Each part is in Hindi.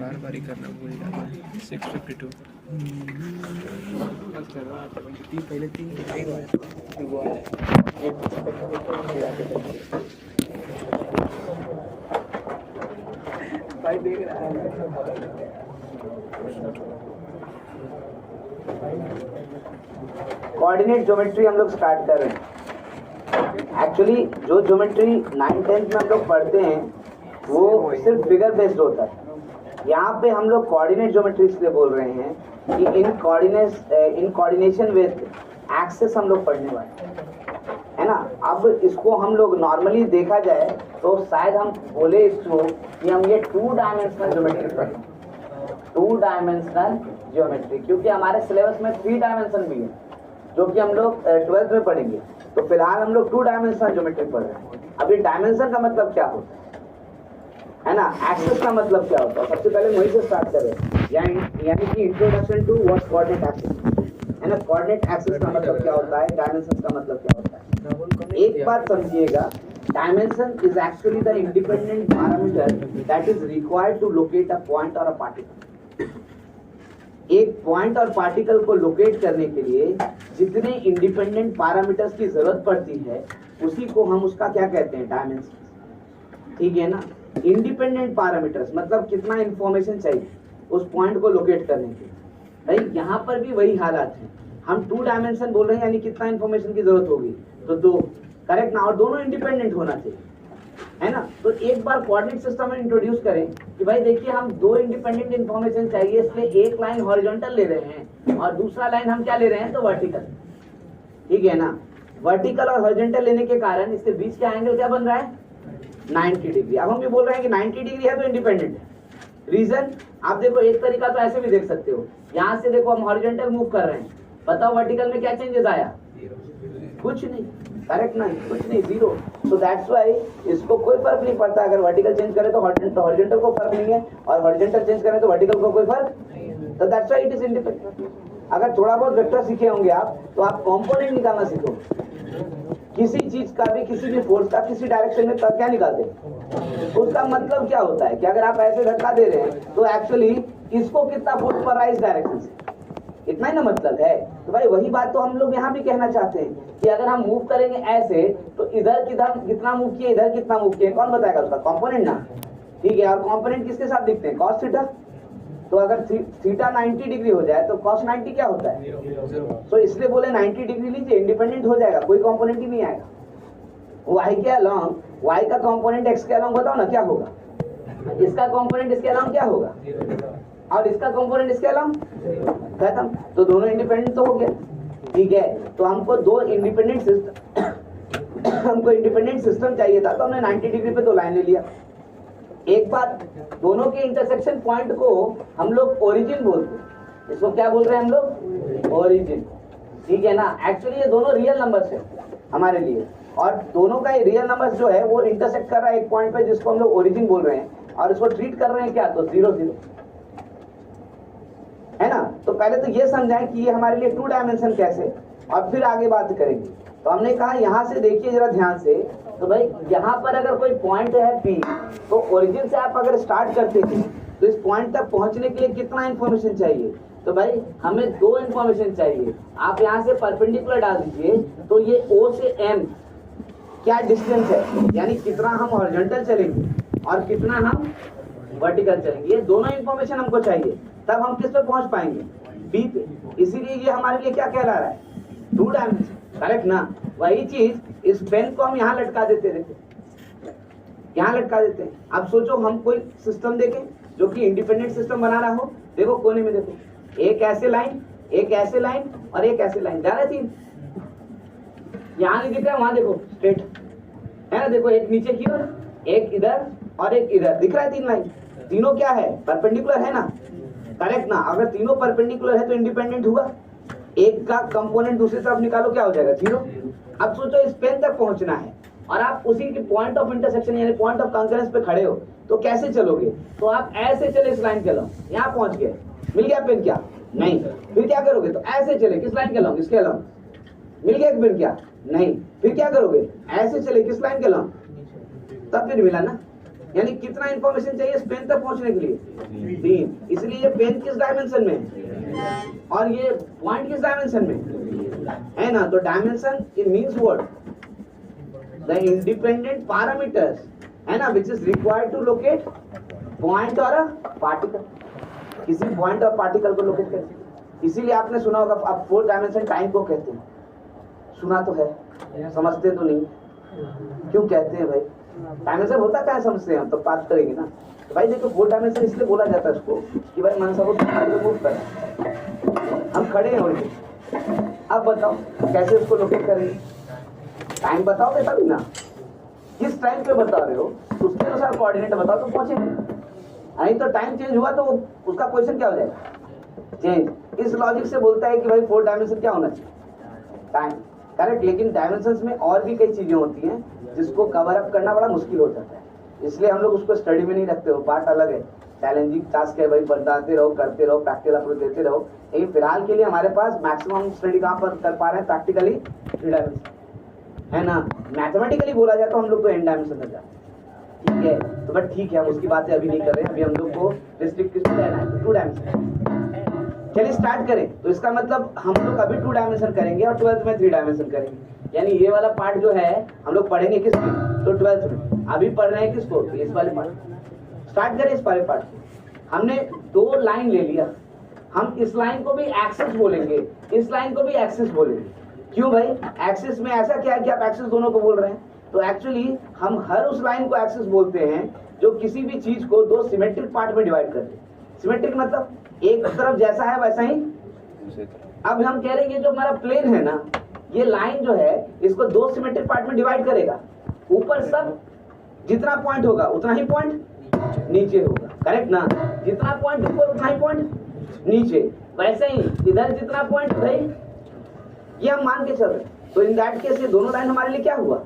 बार बार ही करना भूल जाता है। 652 पहले 3 भाई देख रहा है। कोऑर्डिनेट ज्योमेट्री हम लोग स्टार्ट कर रहे हैं। एक्चुअली जो ज्योमेट्री 9th-10th में हम लोग पढ़ते हैं वो सिर्फ फिगर बेस्ड होता है। यहाँ पे हम लोग कोऑर्डिनेट ज्योमेट्री इसलिए बोल रहे हैं कि इन कोऑर्डिनेशन विद एक्सेस हम लोग पढ़ने वाले है ना। अब इसको हम लोग नॉर्मली देखा जाए तो शायद हम बोले इसको कि हम ये 2 डायमेंशनल ज्योमेट्री पढ़ें, 2 डायमेंशनल ज्योमेट्री, क्योंकि हमारे सिलेबस में 3 डायमेंशन भी है जो कि हम लोग 12th में पढ़ेंगे। तो फिलहाल हम लोग 2 डायमेंशनल ज्योमेट्री पढ़ रहे हैं। अभी डायमेंशन का मतलब क्या होता है ना, एक्सेस का मतलब क्या होता है, सबसे पहले वहीं से स्टार्ट करें, यानी कि introduction to what coordinate axes है ना। कोऑर्डिनेट एक्सेस का मतलब क्या होता है, डायमेंशन का मतलब क्या होता है। एक बात समझिएगा, dimension is actually the independent parameter that is required to locate a point और अ पार्टिकल। एक पॉइंट और पार्टिकल को लोकेट करने के लिए जितने इंडिपेंडेंट पैरामीटर्स की जरूरत पड़ती है उसी को हम उसका क्या कहते हैं, डायमेंशन। ठीक है ना। इंडिपेंडेंट पैरामीटर्स मतलब कितना इंफॉर्मेशन चाहिए उस पॉइंट को लोकेट करने के लिए। भाई यहाँ पर भी वही हालात है, हम 2 डायमेंशन बोल रहे हैं, यानी कितना इंफॉर्मेशन की जरूरत होगी, तो 2, करेक्ट ना। और दोनों इंडिपेंडेंट होना चाहिए है ना। तो एक बार कोऑर्डिनेट सिस्टम में इंट्रोड्यूस करें कि भाई देखिए हम 2 इंडिपेंडेंट इंफॉर्मेशन चाहिए, इसलिए एक लाइन हॉरिजॉन्टल ले रहे हैं और दूसरा लाइन हम क्या ले रहे हैं, तो वर्टिकल। ठीक है ना। वर्टिकल और हॉरिजॉन्टल लेने के कारण इसके बीच का एंगल क्या बन रहा है, 90 डिग्री। अब हम ये बोल रहे हैं कि 90 डिग्री है तो इंडिपेंडेंट है। रीजन आप देखो, एक तरीका तो ऐसे भी देख सकते हो, यहाँ से देखो हम हॉरिजॉन्टल मूव कर रहे हैं, बताओ वर्टिकल में क्या चेंजेस आया, कुछ नहीं, करेक्ट ना, कुछ नहीं, 0। सो दैट्स व्हाई इसको कोई फर्क नहीं पड़ता, अगर वर्टिकल चेंज करें तो हॉरिजॉन्टल को फर्क नहीं है, और हॉरिजॉन्टल चेंज करें तो वर्टिकल को कोई फर्क, तो that's why it is independent. अगर थोड़ा बहुत वेक्टर सीखे होंगे आप तो आप कंपोनेंट निकालना सीखोगे, किसी चीज का भी, किसी भी फोर्स का किसी डायरेक्शन में क्या निकालते हैं, उसका मतलब क्या होता है कि अगर आप ऐसे धक्का दे रहे हैं तो एक्चुअली इसको कितना फोर्स पड़ रहा है इस डायरेक्शन से, इतना ही ना मतलब है। तो भाई वही बात तो हम लोग यहाँ भी कहना चाहते हैं कि अगर हम मूव करेंगे ऐसे तो इधर कितना मूव किए, इधर कितना मूव किए, कौन बताएगा उसका, कंपोनेंट ना। ठीक है। और कंपोनेंट किसके साथ दिखते हैं, कॉस थीटा। तो अगर थीटा 90 डिग्री हो जाए तो कॉस 90 क्या होता है, तो इसलिए बोले 90 डिग्री लीजिए, इंडिपेंडेंट हो जाएगा, कोई कंपोनेंट ही नहीं आएगा। y के अलोंग, y का कंपोनेंट x के अलोंग बताओ ना क्या होगा, इसका कंपोनेंट इसके अलोंग क्या होगा, और इसका कंपोनेंट इसके अलोंग, खत्म। तो दोनों इंडिपेंडेंट तो हो गया। ठीक है। तो हमको 2 इंडिपेंडेंट सिस्टम हमको इंडिपेंडेंट सिस्टम चाहिए था, तो हमने 90 डिग्री पे 2 लाइन ले लिया। एक बात, दोनों के इंटरसेक्शन पॉइंट को हम लोग ओरिजिन बोलते हैं, इसको क्या बोल रहे हैं हम लोग, ओरिजिन। ठीक है ना। एक्चुअली ये दोनों रियल नंबर्स है हमारे लिए, और दोनों का रियल नंबर्स जो है वो इंटरसेक्ट कर रहा है एक पॉइंट पे जिसको हम लोग ओरिजिन बोल रहे हैं, और इसको ट्रीट कर रहे हैं क्या, तो 0 0 है ना। तो पहले तो ये समझाएं कि ये हमारे लिए 2 डायमेंशन कैसे, और फिर आगे बात करेंगे। तो हमने कहा यहाँ से देखिए जरा ध्यान से, तो भाई यहाँ पर अगर कोई पॉइंट है P, तो ओरिजिन से आप अगर स्टार्ट करते थे तो इस पॉइंट तक पहुंचने के लिए कितना इंफॉर्मेशन चाहिए, तो भाई हमें 2 इंफॉर्मेशन चाहिए। आप यहाँ से परपेंडिकुलर डाल दीजिए, तो ये O से M क्या डिस्टेंस है, यानी कितना हम हॉरिजॉन्टल चलेंगे और कितना हम वर्टिकल चलेंगे, ये दोनों इंफॉर्मेशन हमको चाहिए, तब हम किस पे पहुंच पाएंगे, बी पे। इसीलिए ये हमारे लिए क्या कहला रहा है, 2 डायमेंशन, करेक्ट ना। वही चीज इस पेन को हम यहाँ लटका देते, देखो यहाँ लटका देते हैं। अब सोचो हम कोई सिस्टम देखें जो कि इंडिपेंडेंट सिस्टम बनाना हो, देखो कोने में देखो, एक ऐसे लाइन, एक ऐसे लाइन और एक ऐसे लाइन, जा रहे 3, यहाँ नहीं दिख रहा है, वहां देखो स्ट्रेट है ना, देखो एक नीचे की ओर, एक इधर और एक इधर, दिख रहा है 3 लाइन, तीनों क्या है, परपेंडिकुलर है ना, करेक्ट ना। अगर तीनों परपेंडिकुलर है तो इंडिपेंडेंट हुआ, एक का कंपोनेंट दूसरी तरफ निकालो क्या हो जाएगा, 0। अब सोचो इस पेन तक पहुंचना है और आप उसी के पॉइंट ऑफ इंटरसेक्शन यानी पॉइंट ऑफ कॉन्करेंस पे खड़े हो, तो कैसे चलोगे, तो आप ऐसे चले, इस लाइन के अलोंग, यहाँ पहुंच गए, मिल गया पेन क्या, नहीं, फिर क्या करोगे, तो ऐसे चले, किस लाइन के अलोंग, इसके अलोंग, मिल गया पेन क्या, नहीं, फिर क्या करोगे, ऐसे चले, किस लाइन के अलोंग, तब फिर मिला ना। यानी कितना इंफॉर्मेशन चाहिए इस पेन तक पहुंचने के लिए? 3। इसलिए ये पेन किस डायमेंशन में है और ये पॉइंट किस डायमेंशन में है ना? तो dimension it means what? The independent parameters है ना, which is required to locate point और अ पार्टिकल, किसी पॉइंट और पार्टिकल को लोकेट करते हैं। इसीलिए आपने सुना होगा आप 4 डायमेंशन टाइम को कहते हैं, सुना तो है, समझते तो नहीं। क्यों कहते हैं भाई? डायमेंशन होता क्या है समझते हैं हम, तो बात करेंगे ना। तो भाई देखो 4 डायमेंशन इसलिए बोला जाता है उसको कि भाई मनसा को मूव करें, हम खड़े हैं उनके, अब बताओ कैसे उसको लोकेट करेंगे? टाइम बताओगे तभी ना, किस टाइम पे बता रहे हो तो उसके अनुसार कोऑर्डिनेट बताओ तो पहुंचेंगे, नहीं तो टाइम चेंज हुआ तो उसका क्वेश्चन क्या हो जाएगा? चेंज। इस लॉजिक से बोलता है कि भाई 4 डायमेंशन क्या होना चाहिए? Time, correct. लेकिन डायमेंशंस में और भी कई चीजें होती हैं जिसको कवर अप करना बड़ा मुश्किल हो जाता है, इसलिए हम लोग उसको स्टडी में नहीं रखते हो, पार्ट अलग है। चैलेंजिंग टास्क है भाई, बताते रहो, करते रहो, प्रैक्टिकल अप्रोच देते रहो। लेकिन फिलहाल के लिए हमारे पास मैक्सिमम स्टडी कहाँ पर कर पा रहे हैं? प्रैक्टिकली 3 डायमेंशन है ना। मैथमेटिकली बोला जाए तो हम लोग तो n डायमेंशन तक जाते हैं, ठीक है। तो बट ठीक है, हम उसकी बातें अभी नहीं कर रहे हैं, अभी हम लोग को डिस्ट्रिक्ट किसको लेना है? 2 डायमेंशन। चलिए स्टार्ट करें। तो इसका मतलब हम लोग अभी 2 डायमेंशन करेंगे और 12th में 3 डायमेंशन करेंगे, यानी ये वाला पार्ट जो है हम लोग पढ़ेंगे किसमें? तो 12th में। अभी पढ़ रहे हैं किसको? तो इस वाले पार्ट। स्टार्ट करें इस वाले पार्ट को। हमने 2 लाइन ले लिया, हम इस लाइन को भी एक्सिस बोलेंगे, इस लाइन को भी एक्सिस बोलेंगे। क्यों भाई? एक्सिस में ऐसा क्या है कि आप एक्सिस दोनों को बोल रहे हैं? तो एक्चुअली हम हर उस लाइन को एक्सिस बोलते हैं जो किसी भी चीज को 2 सिमेट्रिक पार्ट में डिवाइड करते हैं। सिमेट्रिक मतलब एक तरफ जैसा है वैसा ही। अब हम कह रहे हैं कि जो हमारा प्लेन है ना, ये लाइन जो है इसको 2 सिमेट्रिक पार्ट में डिवाइड करेगा। ऊपर सब जितना पॉइंट होगा उतना ही पॉइंट नीचे होगा, करेक्ट ना? जितना पॉइंट ऊपर उतना ही पॉइंट नीचे, वैसे ही इधर जितना पॉइंट भाई ये हम मान के चल रहे हैं। तो इन दैट केस ये दोनों लाइन हमारे लिए क्या हुआ?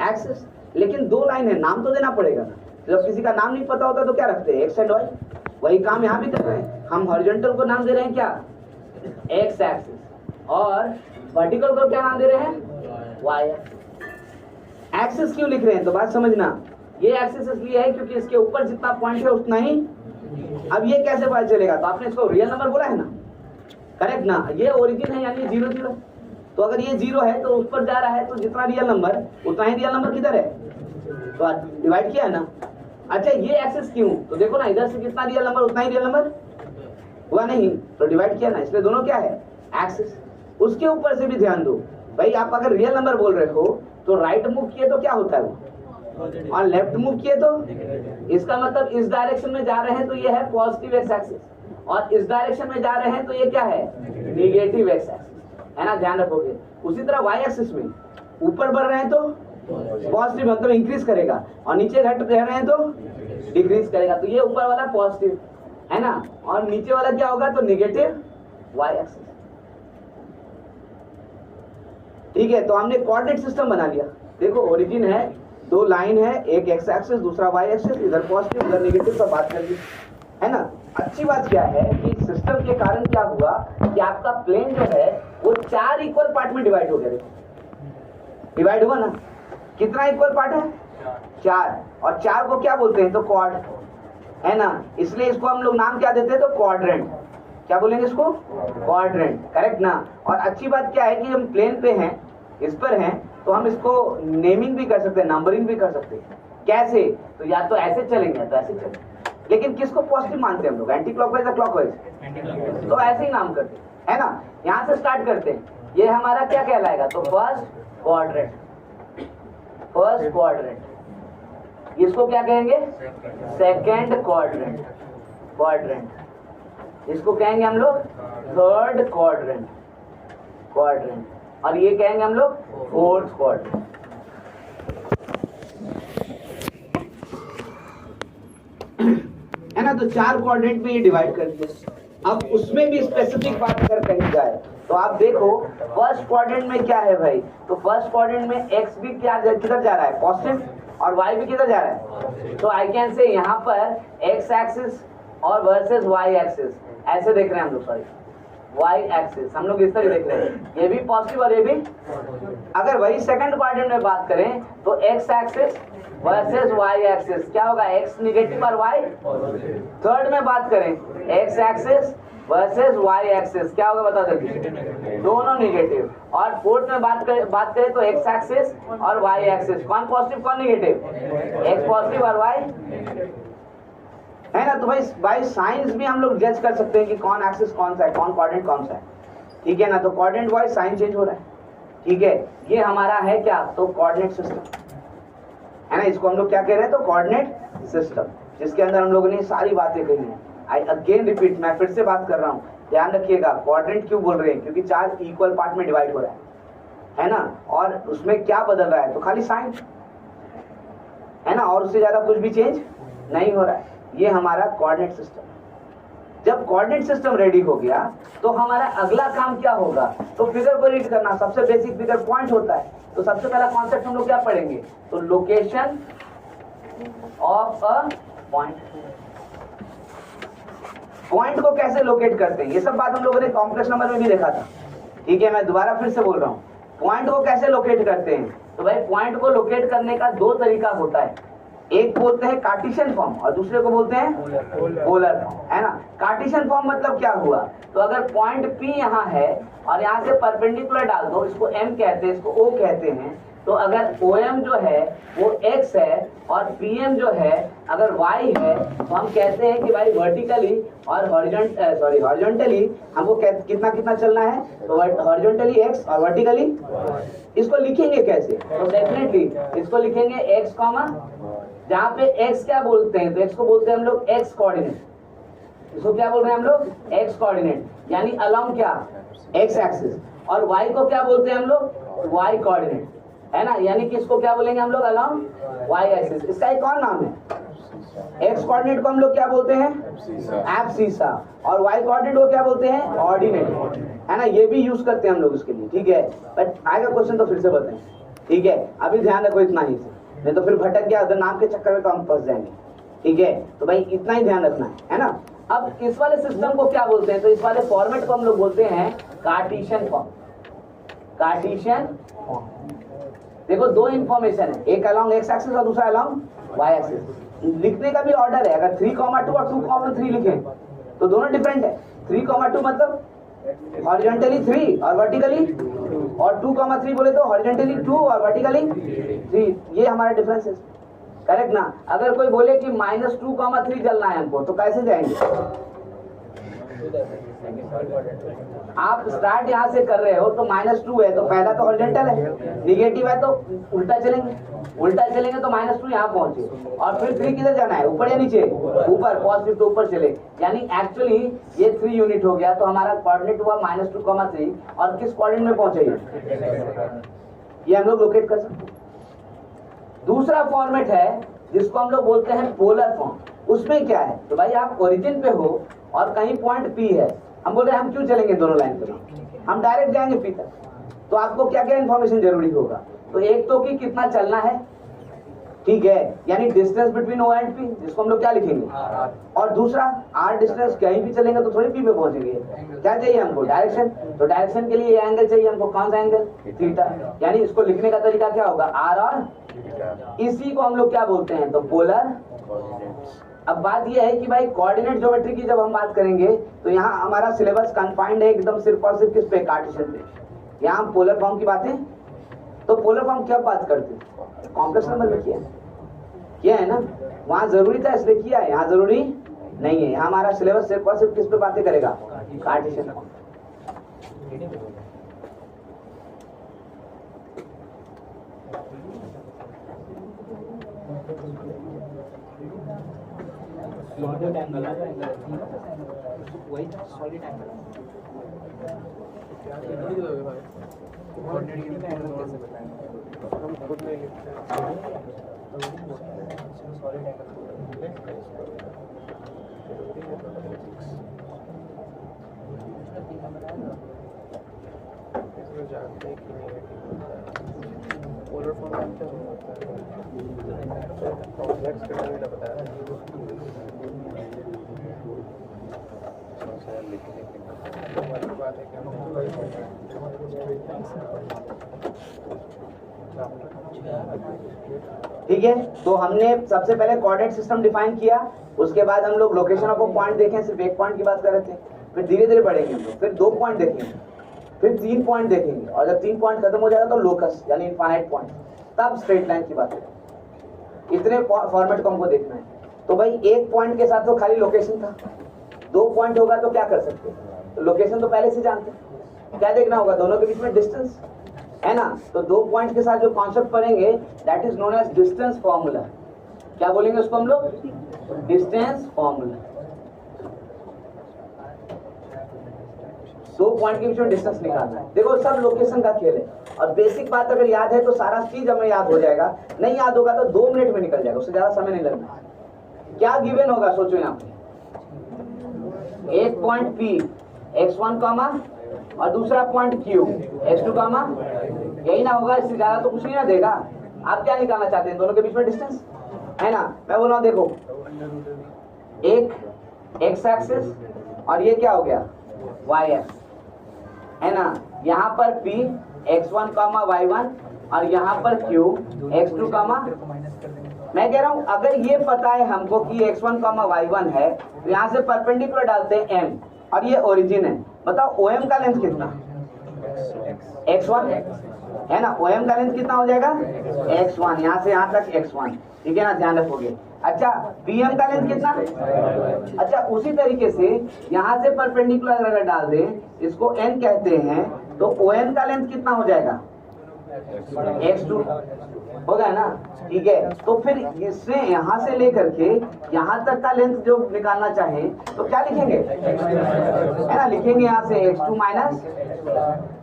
एक्सिस। लेकिन 2 लाइन है, नाम तो देना पड़ेगा ना। जब किसी का नाम नहीं पता होता तो क्या रखते हैं? X and Y. वही काम यहाँ भी कर रहे हैं, हम हॉरिजॉन्टल को नाम दे रहे हैं क्या? एक्स एक्सिस, और वर्टिकल को क्या नाम दे रहे हैं? Y axis. एक्सिस क्यों लिख रहे हैं? तो बात समझना, ये एक्सिस इसलिए है क्योंकि इसके ऊपर जितना पॉइंट है उतना ही। अब ये कैसे पता चलेगा? तो आपने इसको रियल नंबर बोला है ना, करेक्ट ना? ये ओरिजिन है यानी 0 0, तो अगर ये 0 है तो उस पर जा रहा है, तो जितना रियल नंबर उतना ही रियल नंबर किधर है? तो डिवाइड किया है ना। अच्छा ये एक्सिस क्यों? तो देखो ना, इधर से कितना रियल नंबर उतना ही रियल नंबर हुआ नहीं, तो डिवाइड किया ना, इसलिए दोनों क्या है? एक्सिस। उसके ऊपर से भी ध्यान दो भाई, आप अगर रियल नंबर बोल रहे हो तो राइट मूव किए तो क्या होता है वो, और लेफ्ट मूव किए तो, इसका मतलब इस डायरेक्शन में जा रहे हैं तो ये है पॉजिटिव एक्स एक्सिस, और इस डायरेक्शन में जा रहे हैं तो ये क्या है? नेगेटिव एक्स एक्सिस, है ना? ध्यान रखोगे। उसी तरह वाई एक्सिस में ऊपर बढ़ रहे हैं तो पॉजिटिव मतलब इंक्रीज करेगा, और नीचे घट रह रहे हैं तो डिक्रीज करेगा। तो ये ऊपर वाला पॉजिटिव है ना, और नीचे वाला क्या होगा? तो नेगेटिव वाई एक्सिस। ठीक है, तो हमने कोऑर्डिनेट सिस्टम बना लिया। देखो ओरिजिन है, 2 लाइन है, एक एक्स एक्सिस दूसरा वाई एक्सिस, इधर पॉजिटिव उधर नेगेटिव, सब बात कर ली, है ना? अच्छी बात क्या है कि सिस्टम के कारण क्या हुआ कि आपका प्लेन जो है वो 4 इक्वल पार्ट में डिवाइड हो गया। देखो डिवाइड हुआ ना, कितना इक्वल पार्ट है? 4, और 4 को क्या बोलते हैं? तो क्वाड, है ना? इसलिए इसको हम लोग नाम क्या देते हैं? तो क्वाड्रेंट। क्या बोलेंगे इसको? क्वाड्रेंट, करेक्ट ना? और अच्छी बात क्या है कि हम प्लेन पे हैं, इस पर हैं, तो हम इसको नेमिंग भी कर सकते हैं, नंबरिंग भी कर सकते हैं। कैसे? तो या तो ऐसे चलेंगे तो ऐसे चलेंगे, लेकिन किसको पॉजिटिव मानते हैं हम लोग? एंटी क्लॉकवाइज या क्लॉकवाइज? तो ऐसे ही नाम करते हैं, है ना? यहाँ से स्टार्ट करते हैं। ये हमारा क्या कहलाएगा? तो फर्स्ट क्वाड्रेंट, फर्स्ट क्वाड्रेंट। इसको क्या कहेंगे? Second quadrant, quadrant. इसको कहेंगे हम लोग थर्ड क्वाड्रेंट, क्वाड्रेंट। और ये कहेंगे हम लोग फोर्थ क्वाड्रेंट। है ना? तो 4 क्वाड्रेंट में ये डिवाइड कर दिया। अब उसमें भी स्पेसिफिक बात अगर कही जाए तो आप देखो फर्स्ट क्वाड्रेंट में क्या है भाई? तो फर्स्ट क्वाड्रेंट में एक्स भी क्या किधर जा रहा है? पॉजिटिव, और वाई भी किधर जा रहा है? तो आई कैन से यहाँ पर एक्स एक्सिस और वर्सेस वाई एक्सिस ऐसे देख रहे हैं हम लोग, सॉरी वाई एक्सिस, हम लोग इस तरह देख रहे हैं, ये भी पॉजिटिव और ये भी। अगर वही सेकंड क्वाड्रेंट में बात करें तो X axis versus Y axis क्या होगा, एक्स निगेटिव और वाई। थर्ड में बात करें X axis versus Y axis क्या होगा बता दीजिए, दोनों निगेटिव। और फोर्थ में बात करें तो एक्स एक्सिस और वाई एक्सिस कौन पॉजिटिव कौन निगेटिव, एक्स पॉजिटिव और वाई, है ना। तो भाई बाय साइंस भी हम लोग जज कर सकते हैं कि कौन एक्सिस कौन सा है, कौन कोऑर्डिनेट कौन सा है, ठीक है ना। तो कोऑर्डिनेट वाइज साइन चेंज हो रहा है, ठीक है। ये हमारा है क्या, तो कोऑर्डिनेट सिस्टम, है ना। इसको हम लोग क्या कह रहे हैं, तो कोऑर्डिनेट सिस्टम, जिसके अंदर हम लोगों ने सारी बातें कही हैं। आई अगेन रिपीट, मैं फिर से बात कर रहा हूँ, ध्यान रखिएगा। कोऑर्डिनेट क्यों बोल रहे हैं, क्योंकि 4 इक्वल पार्ट में डिवाइड हो रहा है ना। और उसमें क्या बदल रहा है, तो खाली साइन, है ना, और उससे ज्यादा कुछ भी चेंज नहीं हो रहा है। ये हमारा कोऑर्डिनेट सिस्टम। जब कोऑर्डिनेट सिस्टम रेडी हो गया तो हमारा अगला काम क्या होगा, तो फिगर को रीड करना। सबसे बेसिक फिगर पॉइंट होता है, तो सबसे पहला कॉन्सेप्ट हम लोग क्या पढ़ेंगे, तो location of a point. Point को कैसे लोकेट करते हैं, ये सब बात हम लोगों ने कॉम्प्लेक्स नंबर में भी देखा था, ठीक है। मैं दोबारा फिर से बोल रहा हूँ, पॉइंट को कैसे लोकेट करते हैं। तो भाई पॉइंट को लोकेट करने का 2 तरीका होता है, एक बोलते हैं कार्टेशियन फॉर्म और दूसरे को बोलते हैं पोलर फॉर्म, है ना। कार्टेशियन फॉर्म मतलब क्या हुआ, तो अगर पॉइंट P यहाँ है और यहाँ से परपेंडिकुलर डाल दो, इसको M कहते हैं, इसको O कहते हैं। तो अगर OM जो है वो X है और PM जो है अगर Y है, तो हम कहते हैं कि भाई वर्टिकली और हॉरिजॉन्टली हमको कितना कितना चलना है, तो हॉरिजॉन्टली X और वर्टिकली। इसको लिखेंगे कैसे, तो डेफिनेटली इसको लिखेंगे X कॉमा, जहाँ पे X क्या बोलते हैं, तो X को बोलते हैं हम लोग X कोऑर्डिनेट। इसको क्या बोल रहे हैं हम लोग, X कोऑर्डिनेट, यानी अलोंग क्या, X एक्सिस। और Y को क्या बोलते हैं हम लोग, Y कोऑर्डिनेट, है ना, यानी कि इसको क्या बोलेंगे हम लोग, अलोंग Y एक्सिस। इसका एक और नाम है, X कोऑर्डिनेट को हम लोग क्या बोलते हैं, एब्सिसा, और Y कोऑर्डिनेट को क्या बोलते हैं, ऑर्डिनेट, है ना। ये भी यूज करते हैं हम लोग इसके लिए, ठीक है। बट आएगा क्वेश्चन तो फिर से बताएं, ठीक है। अभी ध्यान रखो इतना ही, नहीं तो फिर भटक गया, अदर नाम के चक्कर में तो हम फंस जाएंगे, ठीक है। तो भाई इतना ही ध्यान रखना है ना। अब इस वाले सिस्टम को क्या बोलते हैं, तो इस वाले फॉर्मेट को हम लोग बोलते हैं कार्टेशियन फॉर्म। कार्टेशियन फॉर्म, देखो 2 इंफॉर्मेशन है, एक अलोंग एक्स एक्सिस और दूसरा अलोंग वाई एक्सिस। लिखने का भी ऑर्डर है, अगर 3,2 और 2,3 लिखें तो दोनों डिफरेंट है। 3,2 मतलब हॉरिजॉन्टली 3 और वर्टिकली, और 2,3 बोले तो हॉरिजॉन्टली 2 और वर्टिकली 3। ये हमारा डिफरेंस है, करेक्ट ना। अगर कोई बोले कि -2,3 चलना है हमको, तो कैसे जाएंगे, आप स्टार्ट यहाँ से कर रहे हो तो -2 है, तो पहला तो हॉरिजॉन्टल है, निगेटिव है तो उल्टा चलेंगे, उल्टा चलेंगे तो -2 यहाँ पहुंचे, और फिर 3 किधर जाना है, ऊपर या नीचे, ऊपर, पॉजिटिव तो ऊपर चले, यानी एक्चुअली ये 3 यूनिट हो गया। तो हमारा कोऑर्डिनेट हुआ -2,3, और किस कोऑर्डिनेट में पहुंचे ये हम लोग लोकेट कर सकते हैं। दूसरा फॉर्मेट है जिसको हम लोग बोलते हैं पोलर फॉर्म। उसमें क्या है, तो भाई आप ओरिजिन पे हो और कहीं पॉइंट P है, हम बोल रहे हैं हम क्यों चलेंगे दोनों लाइन पे, हम डायरेक्ट जाएंगे P तक। तो आपको क्या क्या इन्फॉर्मेशन जरूरी होगा, तो एक तो कि कितना चलना है, ठीक है, यानी distance between O and P, जिसको हम लोग क्या लिखेंगे, और दूसरा R डिस्टेंस, कहीं भी चलेंगे तो थोड़ी P पे पहुंचेंगे। क्या चाहिए हमको, डायरेक्शन, तो डायरेक्शन के लिए ये एंगल चाहिए हमको, कौन सा एंगल, थीटा, यानी इसको लिखने का तरीका क्या होगा, R और इसी को हम लोग क्या बोलते हैं, तो पोलर। अब बात यह है कि भाई कोऑर्डिनेट ज्योमेट्री की जब हम बात करेंगे तो यहाँ हमारा सिलेबस कन्फाइंड है एकदम सिर्फ और सिर्फ किस पे, कार्टेशियन पे। यहाँ हम पोलर फॉर्म की बातें, तो पोलर फॉर्म क्या बात करते हैं, कॉम्प्लेक्स नंबर में किया है ना, वहाँ जरूरी था इसलिए किया है, यहाँ जरूरी नहीं है। यहाँ हमारा सिलेबस सिर्फ और सिर्फ किस पे बातें करेगा, कार्टेशियन फॉर्म। सॉलिड एंगल वही सॉलिड एंगल भाई, कोऑर्डिनेट कैसे बताएं, हम खुद में लिखते हैं सॉलिड एंगल इसमें जानते हैं कि पोलर फॉर्म क्या होता है, कॉम्प्लेक्स करना भी बताया लिखने के बात है कि हम वही पढ़ रहे हैं। ठीक है, तो हमने सबसे पहले कोऑर्डिनेट सिस्टम डिफाइन किया, उसके बाद हम लोग लोकेशन ऑफ पॉइंट देखें, सिर्फ एक पॉइंट की बात कर रहे थे, फिर धीरे धीरे बढ़ेंगे हम लोग, फिर 2 पॉइंट देखेंगे, फिर 3 पॉइंट देखेंगे, और जब 3 पॉइंट खत्म हो जाएगा तो लोकस यानी इनफाइनाइट पॉइंट, तब स्ट्रेट लाइन की बात करें। इतने फॉर्मेट को हमको देखना है। तो भाई एक पॉइंट के साथ तो खाली लोकेशन था, 2 पॉइंट होगा तो क्या कर सकते हैं, तो लोकेशन तो पहले से जानते हैं, क्या देखना होगा, दोनों के बीच में डिस्टेंस है ना। तो 2 पॉइंट के साथ जो कॉन्सेप्ट पढ़ेंगे that is known as distance formula. क्या बोलेंगे उसको हम लोग, डिस्टेंस फॉर्मूला। 2 पॉइंट के बीच में डिस्टेंस निकालना है। देखो सब लोकेशन का खेल है, और बेसिक बात अगर याद है तो सारा चीज हमें याद हो जाएगा, नहीं याद होगा तो 2 मिनट में निकल जाएगा, उससे ज्यादा समय नहीं लगना। क्या गिवन होगा सोचो यहाँ पे, एक पॉइंट P x1 कामा और दूसरा पॉइंट Q x2 कामा, यही ना होगा, इससे ज्यादा तो कुछ नहीं ना देगा। आप क्या निकालना चाहते हैं, दोनों के बीच में डिस्टेंस है ना। मैं बोल रहा हूँ देखो, एक x एक्सिस और ये क्या हो गया y एक्सिस है ना। यहाँ पर P x1 कामा y1 और यहाँ पर Q x2 कामा, मैं कह रहा हूं अगर ये पता है हमको कि x1 कामा y1 है, तो यहाँ से परपेंडिकुलर डालते हैं m, और ये ओरिजिन है। बताओ OM का लेंथ कितना, x1 है ना, OM का लेंथ कितना हो जाएगा x1, यहाँ से यहाँ तक x1, ठीक है ना, ध्यान रखोगे। अच्छा PM का लेंथ कितना, अच्छा उसी तरीके से यहाँ से परपेंडिकुलर अगर डाल दें, इसको n कहते हैं, तो OM का लेंथ कितना हो जाएगा x2 होगा ना, ठीक है। तो फिर इससे यहाँ से लेकर के यहाँ तक का लेंथ जो निकालना चाहें तो क्या लिखेंगे, है ना, लिखेंगे यहाँ से x2 माइनस,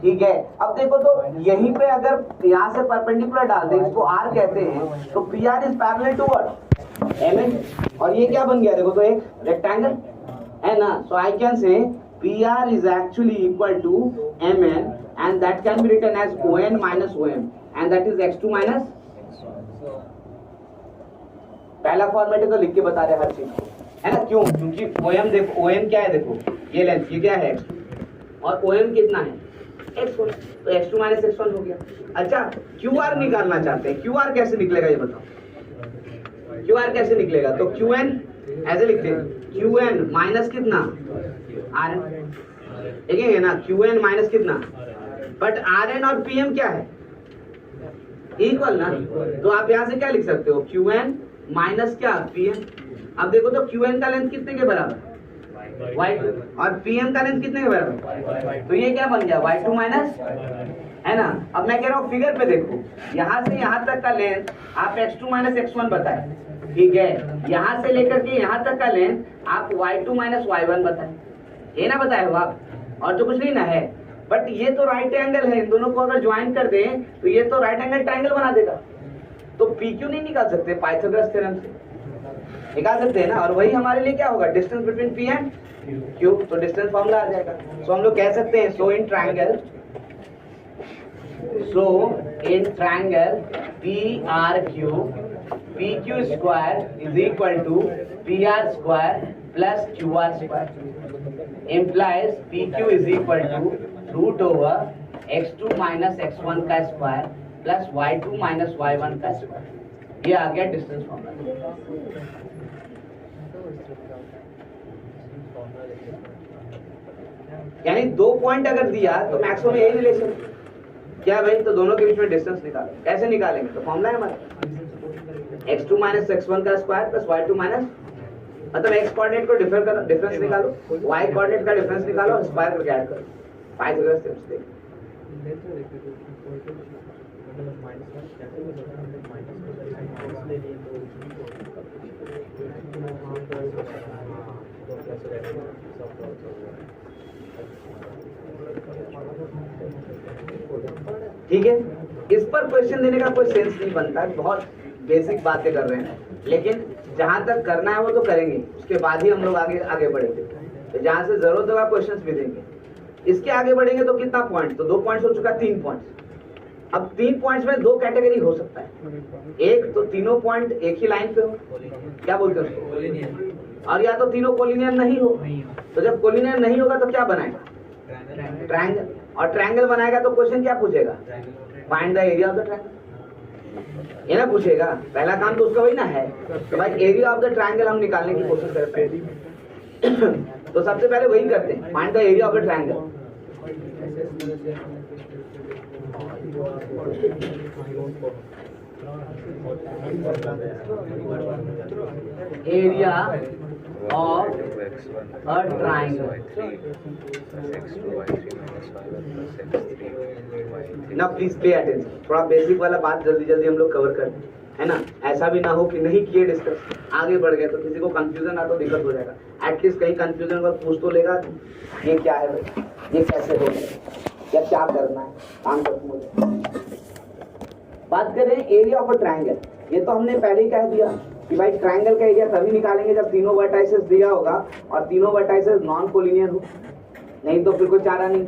ठीक है। अब देखो तो यहीं पे अगर यहाँ से परपेंडिकुलर डाल दें, इसको r कहते हैं, तो PR is parallel to what, MN, और ये क्या बन गया देखो तो एक रेक्टेंगल है ना। So I can say PR is actually equal to MN and that can be written as ON minus OM and that is x2 minus, पहला फॉर्मेट तो लिख के बता रहे हर चीज को, है ना, क्यों, क्योंकि OM देखो, OM क्या है देखो, ये लेंथ ये क्या है x2 और OM कितना है x1, तो x2 माइनस x1 हो गया। अच्छा QR निकालना चाहते हैं, QR कैसे निकलेगा ये बताओ, QR कैसे निकलेगा, तो QN ऐसे लिखते हैं, QN माइनस कितना RN, देखेंगे ना, QN माइनस कितना, बट RN और PM क्या है इक्वल ना, तो आप यहाँ से क्या लिख सकते हो, QN माइनस क्या PM। अब देखो तो QN का लेंथ कितने के बराबर y2 और PM का लेंथ कितने के बराबर, तो ये क्या बन गया y2 माइनस, है ना। अब मैं कह रहा हूँ फिगर पे देखो, यहाँ से यहाँ तक का लेंथ आप x2 माइनस x1 बताए, ठीक है, यहाँ से लेकर के यहाँ तक का लेंथ आप y2 माइनस y1 बताए, ये ना बताए हो आप, और तो कुछ नहीं ना है, बट ये तो राइट एंगल है, इन दोनों को अगर ज्वाइन कर दें तो ये तो राइट एंगल ट्रायंगल बना देगा। तो PQ नहीं निकाल सकते, पाइथागोरस थ्योरम से निकाल सकते हैं ना, और वही हमारे लिए क्या होगा, distance between P and Q, तो डिस्टेंस फॉर्मूला आ जाएगा। सो हम लोग कह सकते हैं, so in triangle PRQ PQ square is equal to PR square plus QR square implies PQ is equal to root over x2 minus x1 का square plus y2 minus y1 का स्क्वायर, ये आ गया डिस्टेंस फॉर्मूला। यानी 2 पॉइंट अगर दिया तो मैक्सिमम यही रिलेशन क्या भाई, तो दोनों के बीच में डिस्टेंस निकालो, कैसे निकालेंगे, तो फॉर्मूला है हमारा x2 माइनस x1 का स्क्वायर प्लस y2 माइनस, मतलब x कोऑर्डिनेट को डिफरेंस निकालो, y कोऑर्डिनेट का डिफरेंस निकालो, स्क्वायर करके ऐड करो, पाइथागोरस थ्योरम से। ठीक है, इस पर क्वेश्चन देने का कोई सेंस नहीं बनता, बहुत बेसिक बातें कर रहे हैं, लेकिन जहां तक करना है वो तो करेंगे, उसके बाद ही हम लोग आगे बढ़ेंगे, तो जहां से जरूरत होगा क्वेश्चंस भी देंगे। इसके आगे बढ़ेंगे तो कितना पॉइंट, तो 2 पॉइंट्स हो चुका, 3 पॉइंट्स। अब 3 पॉइंट्स में 2 कैटेगरी हो सकता है, एक तो तीनों पॉइंट एक ही लाइन पे हो, क्या बोलते हैं उसको, और या तो तीनों कोलिनियर नहीं हो। तो जब कोलिनियर नहीं होगा तो क्या बनाएगा, ट्रायंगल, और ट्रायंगल बनाएगा तो क्वेश्चन क्या पूछेगा, find the area of the triangle, ये ना पूछेगा, पहला काम तो उसका वही ना है। तो भाई एरिया ऑफ द ट्रायंगल हम निकालने की कोशिश करते हैं। तो सबसे पहले वही करते हैं, find the area of the triangle. Area of a triangle. ना प्लीज पे अटेंशन, थोड़ा बेसिक वाला बात जल्दी जल्दी हम लोग कवर कर, है ना। ऐसा भी ना हो कि नहीं किए डिस्कस, आगे बढ़ गए तो किसी को कंफ्यूजन आ तो दिक्कत हो जाएगा। एटलीस्ट कहीं कंफ्यूजन पर पूछ तो लेगा, ये क्या है भाई, ये कैसे हो या क्या करना है, काम करते मुझे। बात करें एरिया ऑफ अ ट्रायंगल, ये तो हमने पहले ही कह दिया कि भाई ट्रायंगल का एरिया तभी निकालेंगे जब तीनों वर्टाइसेस दिया होगा और तीनों वर्टाइसेस नॉन कोलिनियर हो, नहीं तो फिर कोई चारा नहीं,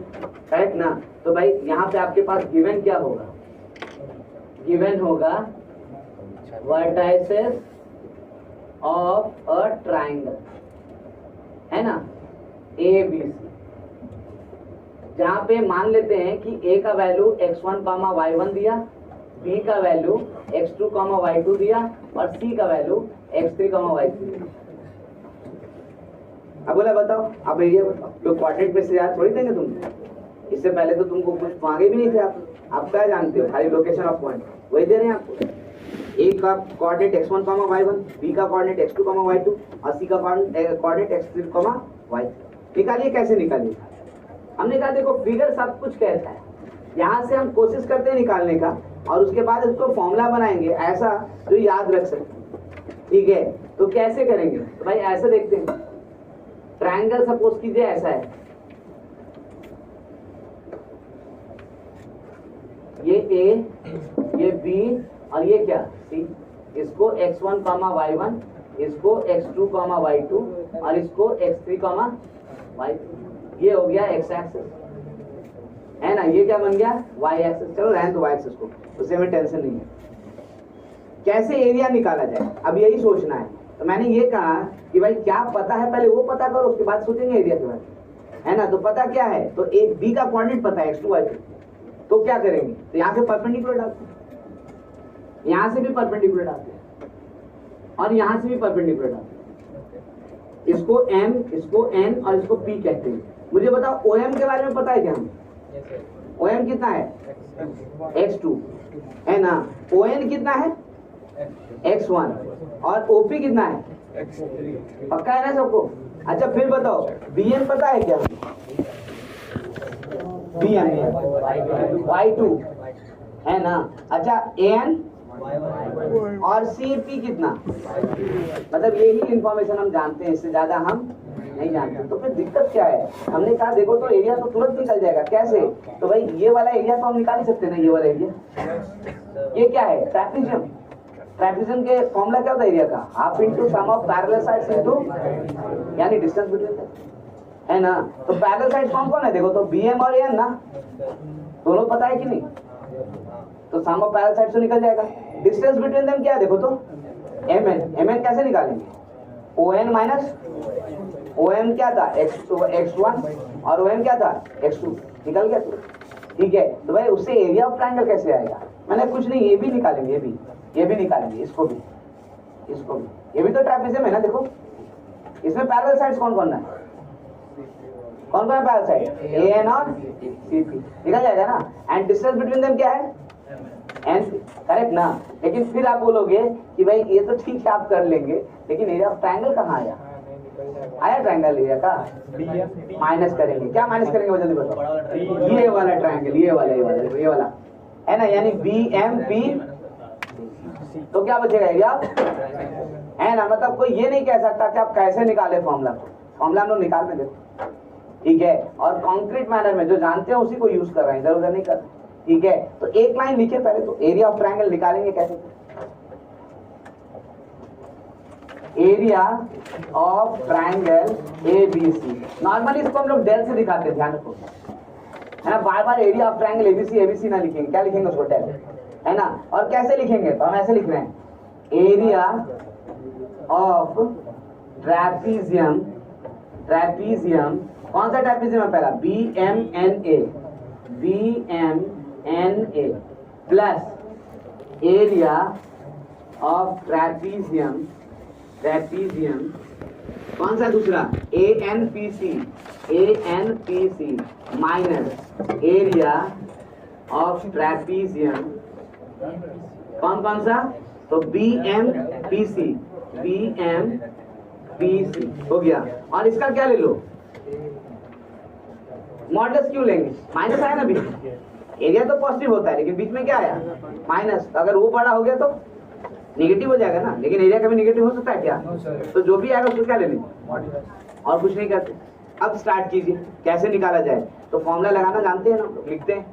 करेक्ट ना। तो भाई यहाँ पे आपके पास गिवन क्या होगा, गिवन होगा वर्टाइसेस ऑफ अ ट्रायंगल, है ना, ए बी सी, जहाँ पे मान लेते हैं कि ए का वैल्यू x1, y1 दिया, बी का वैल्यू x2, y2 दिया और सी का वैल्यू x3, y3। अब बोला बताओ, अब एरिया बताओ, तो कोऑर्डिनेट में से याद थोड़ी देंगे तुम, इससे पहले तो तुमको कुछ मांगे भी नहीं थे आप क्या जानते हो, खाली लोकेशन ऑफ पॉइंट वही दे रहे हैं आपको। ए का कोऑर्डिनेट x1, y1, बी का कोऑर्डिनेट x2, y2 और सी का कोऑर्डिनेट x3, y3। निकालिए, कैसे निकालिए, हमने कहा देखो फिगर सब कुछ कहता है, यहाँ से हम कोशिश करते हैं निकालने का और उसके बाद इसको फॉर्मूला बनाएंगे ऐसा जो याद रख सके, ठीक है। तो कैसे करेंगे, तो भाई ऐसे देखते हैं, ट्रायंगल सपोज कीजिए ऐसा है, ये ए, ये बी और ये क्या सी, इसको x1, y1, इसको x2, y2 और इसको x3, y3, ये हो गया x एक्सिस, है ना। ये क्या बन गया y एक्सिस, चलो रहने दो y एक्सिस को, उससे हमें टेंशन नहीं है। कैसे एरिया निकाला जाए, अब यही सोचना है। तो मैंने ये कहा कि भाई क्या पता है पहले वो पता करो, उसके बाद सोचेंगे एरिया के बारे में, है ना। तो पता क्या है, तो एक बी का कोऑर्डिनेट पता है x2, y3, तो क्या करेंगे, तो यहाँ से परपेंडिकुलर डालते हैं, यहाँ से भी परपेंडिकुलर डालते हैं और यहाँ से भी परपेंडिकुलर डालते हैं। इसको m, इसको n और इसको p कहते हैं। मुझे बताओ OM के बारे में पता है क्या, हम OM कितना है x2, है ना, ON कितना है x1 और OP कितना है x3, पक्का है ना सबको। अच्छा फिर बताओ BM पता है क्या, BM y2, है ना। अच्छा AN और CP कितना, मतलब यही इंफॉर्मेशन हम जानते हैं, इससे ज्यादा हम नहीं जानते। तो फिर दिक्कत क्या है, हमने कहा देखो तो एरिया तो तुरंत निकल जाएगा, कैसे, तो भाई ये वाला एरिया तो हम निकाल ही सकते हैं ना, ये वाला एरिया, ये क्या है ट्रैपेजियम, ट्रैपेजियम के फॉर्मूला क्या होता है एरिया का, half into sum of parallel sides into यानी डिस्टेंस बिटवीन देम, है ना। तो पैरेलल साइड्स कौन कौन है, देखो तो BM और AN ना, दोनों पता है कि नहीं, तो सम ऑफ पैरेलल साइड्स तो निकल जाएगा। डिस्टेंस बिटवीन देम क्या है, देखो तो MN कैसे निकालेंगे, ON माइनस OM क्या था x1 और OM क्या था x2, निकल गया तो ठीक है। तो भाई उससे एरिया ऑफ ट्रायंगल कैसे आएगा, मैंने कुछ नहीं, ये भी निकालेंगे, ये भी निकालेंगे, इसको भी, ये भी तो ट्रैपेजियम है ना। देखो इसमें पैरेलल साइड्स कौन कौन है, कौन कौन है पैरेलल साइड, AN और CP, निकल जाएगा ना। एंड डिस्टेंस बिटवीन देम क्या है N, करेक्ट ना। लेकिन फिर आप बोलोगे कि भाई ये तो ठीक है आप कर लेंगे, लेकिन एरिया ऑफ ट्रायंगल कहाँ आया ट्रायंगल एरिया का, माइनस करेंगे, क्या माइनस करेंगे वो जल्दी बताओ, ये वाला ट्रायंगल, ये वाला है ना, यानी BMP, तो क्या बचेगा एरिया, है ना। मतलब कोई ये नहीं कह सकता कि आप कैसे निकाले फॉर्मूला को, फॉर्मूला हम लोग निकालने देते, ठीक है। और कॉन्क्रीट मैनर में जो जानते हैं उसी को यूज कर रहे हैं, इधर उधर नहीं कर रहे, ठीक है। तो एक लाइन लिखे पहले, तो एरिया ऑफ ट्रायंगल निकालेंगे कैसे, area of triangle ABC, normally इसको हम लोग डेल से दिखाते हैं, ध्यान रखो, है ना। बार बार एरिया ऑफ ट्रायंगल ABC ना लिखेंगे, क्या लिखेंगे उसको डेल, है ना। और कैसे लिखेंगे, तो हम ऐसे लिख रहे हैं, एरिया ऑफ ट्रैपेजियम ट्रेपीजियम, कौन सा ट्रेपीजियम है पहला, BMNA, BMNA plus area of trapezium, trapezium कौन सा दूसरा, ANPC, ANPC minus area of trapezium कौन कौन सा, तो BMPC, BMPC हो गया। और इसका क्या ले लो, मॉडल्स क्यों लेंगे, माइनस आया ना बीच, एरिया तो पॉजिटिव होता है लेकिन बीच में क्या आया माइनस, अगर वो बड़ा हो गया तो नेगेटिव हो जाएगा ना, लेकिन एरिया कभी नेगेटिव हो सकता है क्या, तो जो भी आएगा उसको क्या ले लेंगे, और कुछ नहीं करते। अब स्टार्ट कीजिए कैसे निकाला जाए, तो फॉर्मूला लगाना जानते हैं ना, लिखते हैं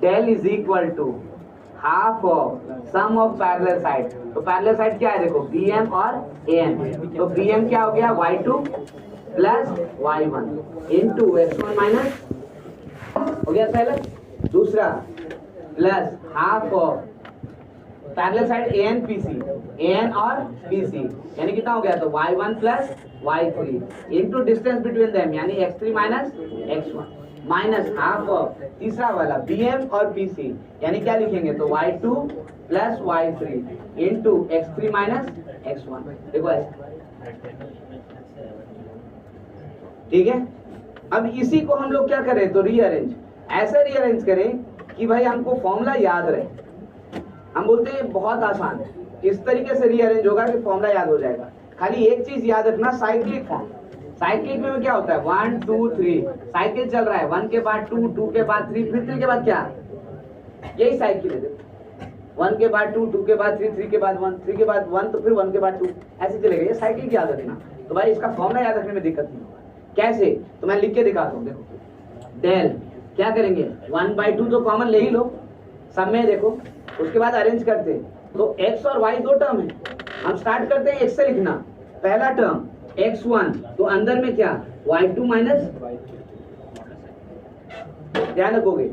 del is equal to half of sum of parallel side, तो पैरेलल साइड क्या है देखो BM और AM, तो BM क्या हो गया y2 plus y1 into x1 minus, हो गया पहला, दूसरा plus half of parallel side ANPC, AN और PC यानी कितना हो गया, तो y1 plus y3 into distance between them यानी x3 minus x1 minus half of तीसरा वाला BM और PC यानी क्या लिखेंगे, तो y2 plus y3 into x3 minus x1, देखो ऐसे, ठीक है। अब इसी को हम लोग क्या करें, तो रीअरेंज, ऐसे रीअरेंज करें कि भाई हमको फॉर्मूला याद रहे, हम बोलते हैं बहुत आसान, इस तरीके से रीअरेंज होगा कि फॉर्मूला याद हो जाएगा। खाली एक चीज याद रखना, साइक्लिक फॉर्म, साइक्लिक में क्या होता है 1 2 3 साइकिल चल रहा है, 1 के बाद 2, 2 के बाद 3, फिर 3 के बाद क्या, यही साइकिल है, 1 के बाद 2, 2 के बाद 3, 3 के बाद 1, 3 के बाद 1, तो फिर 1 के बाद 2, ऐसे चलेगा, ये साइकिल याद रखना। तो भाई इसका फॉर्मूला याद रखने में दिक्कत नहीं होगा, कैसे, तो मैं लिख के दिखाता हूँ, देखो डेल क्या करेंगे 1/2 तो कॉमन ले ही लो सब में, देखो उसके बाद अरेंज करते हैं, तो x और y दो टर्म है, हम स्टार्ट करते हैं x से लिखना, पहला टर्म x1 तो अंदर में क्या y2 माइनस, ध्यान रखोगे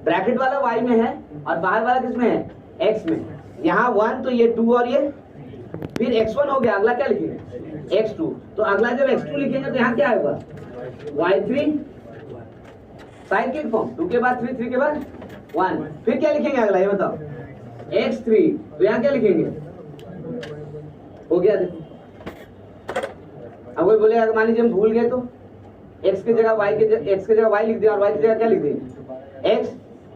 ब्रैकेट वाला y में है और बाहर वाला किस में है, x में, यहाँ 1 तो ये 2 और ये, फिर x1 हो गया, अगला क्या लिखेंगे x2, तो अगला जब x2 लिखेंगे तो यहाँ क्या आएगा y3, साइक्लिक फॉर्म, 2 के बाद 3, 3 के बाद 1, फिर क्या लिखेंगे अगला ये बताओ x3, तो यहाँ क्या लिखेंगे, हो गया देखो। अब कोई बोले अगर मान लीजिए हम भूल गए तो x के जगह y लिख दिया और y की जगह क्या लिख दिए x,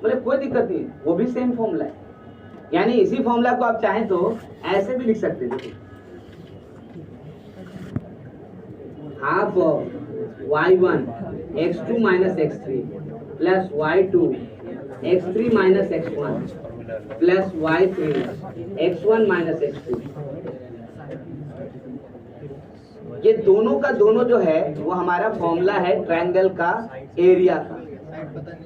बोले कोई दिक्कत नहीं, वो भी सेम फॉर्मूला है, यानी इसी फॉर्मूला को आप चाहें तो ऐसे भी लिख सकते हैं, देखो half of y1 x2 minus x3 plus y2 x3 minus x1 plus y3 x1 minus x2, ये दोनों का दोनों जो है वो हमारा फॉर्मूला है ट्रायंगल का एरिया का।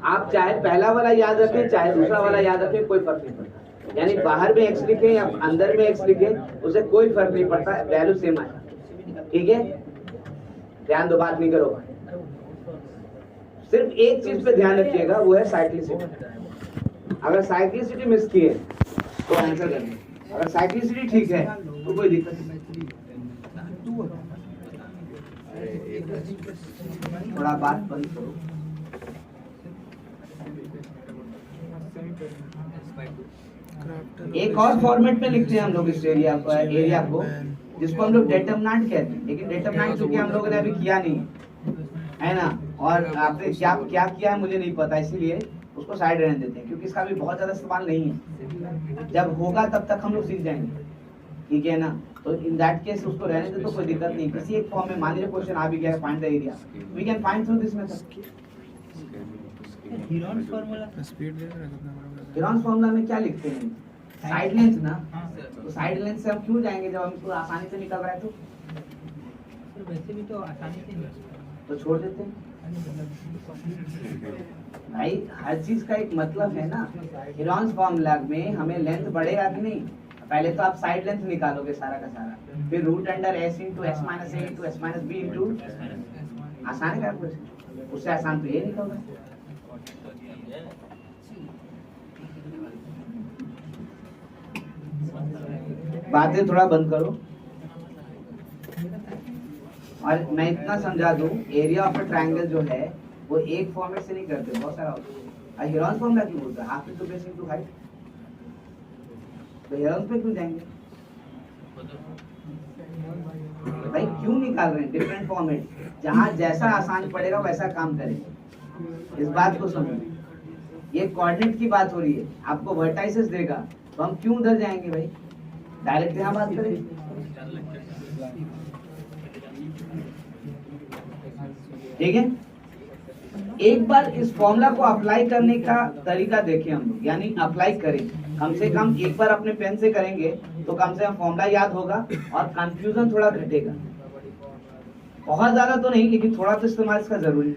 आप चाहे पहला वाला याद रखें चाहे दूसरा वाला याद रखें, कोई फर्क नहीं पड़ता, यानी बाहर में x लिखें या अंदर में x लिखें उससे कोई फर्क नहीं पड़ता, वैल्यू सेम आएगा, ठीक है। ध्यान दो, बात नहीं करो, सिर्फ एक चीज पे ध्यान रखिएगा, वो है साइक्लिसिटी। अगर साइक्लिसिटी मिस किए तो आंसर करना, अगर साइक्लिसिटी ठीक है तो कोई दिक्कत नहीं। थोड़ा बात बंद करो। एक और फॉर्मेट में लिखते हैं हम लोग इस एरिया को, जिसको हम लोग डेटर्मिनेंट कहते हैं, लेकिन डेटर्मिनेंट क्योंकि हम लोगों ने अभी किया नहीं है ना, और आपने क्या किया है मुझे नहीं पता, इसीलिए उसको साइड रहने देते हैं, क्योंकि इसका भी बहुत ज्यादा इस्तेमाल नहीं है, जब होगा तब तक हम लोग सीख जाएंगे, ठीक है ना। तो इन दैट केस उसको रहने दे तो कोई दिक्कत नहीं। किसी एक फॉर्म में मान लीजिए क्वेश्चन आ भी गया, find the area, we can find through this method. Heron's formula Heron's formula में क्या लिखते हैं, साइड लेंथ ना, तो साइड लेंथ से हम क्यों जाएंगे जब हमको आसानी से निकल रहा है, तो वैसे भी तो आसानी से नहीं, तो छोड़ देते हैं भाई, हर चीज का एक मतलब है ना। हीरोन्स फार्मूला में हमें लेंथ बढ़ेगा कि नहीं, पहले तो आप साइड लेंथ निकालोगे सारा का सारा, फिर root under s into s minus a into s minus b into, आसान है कुछ, उससे आसान तो ये निकल रहा है। बातें थोड़ा बंद करो। और मैं इतना समझा दूं, एरिया ऑफ अ ट्रायंगल जो है वो एक फॉर्मेट से नहीं करते, बहुत सारा होता है। हेरोन्स फॉर्मूला क्यों बोलते हैं? Half into base into height. तो हेरोन्स पे क्यों जाएंगे भाई? क्यों निकाल रहे हैं डिफरेंट फॉर्मेट? जहां जैसा आसान पड़ेगा वैसा काम करेंगे, इस बात को समझो। ये कोऑर्डिनेट की बात हो रही है, आपको वर्टाइसेस देगा तो हम क्यों उधर जाएंगे भाई? डायरेक्ट यहाँ बात करेंगे। ठीक है, एक बार इस फॉर्मूला को अप्लाई करने का तरीका देखें हम लोग, यानी अप्लाई करें। कम से कम एक बार अपने पेन से करेंगे तो कम से कम फॉर्मूला याद होगा और कंफ्यूजन थोड़ा घटेगा। बहुत ज्यादा तो नहीं, लेकिन थोड़ा तो इस्तेमाल इसका जरूरी है।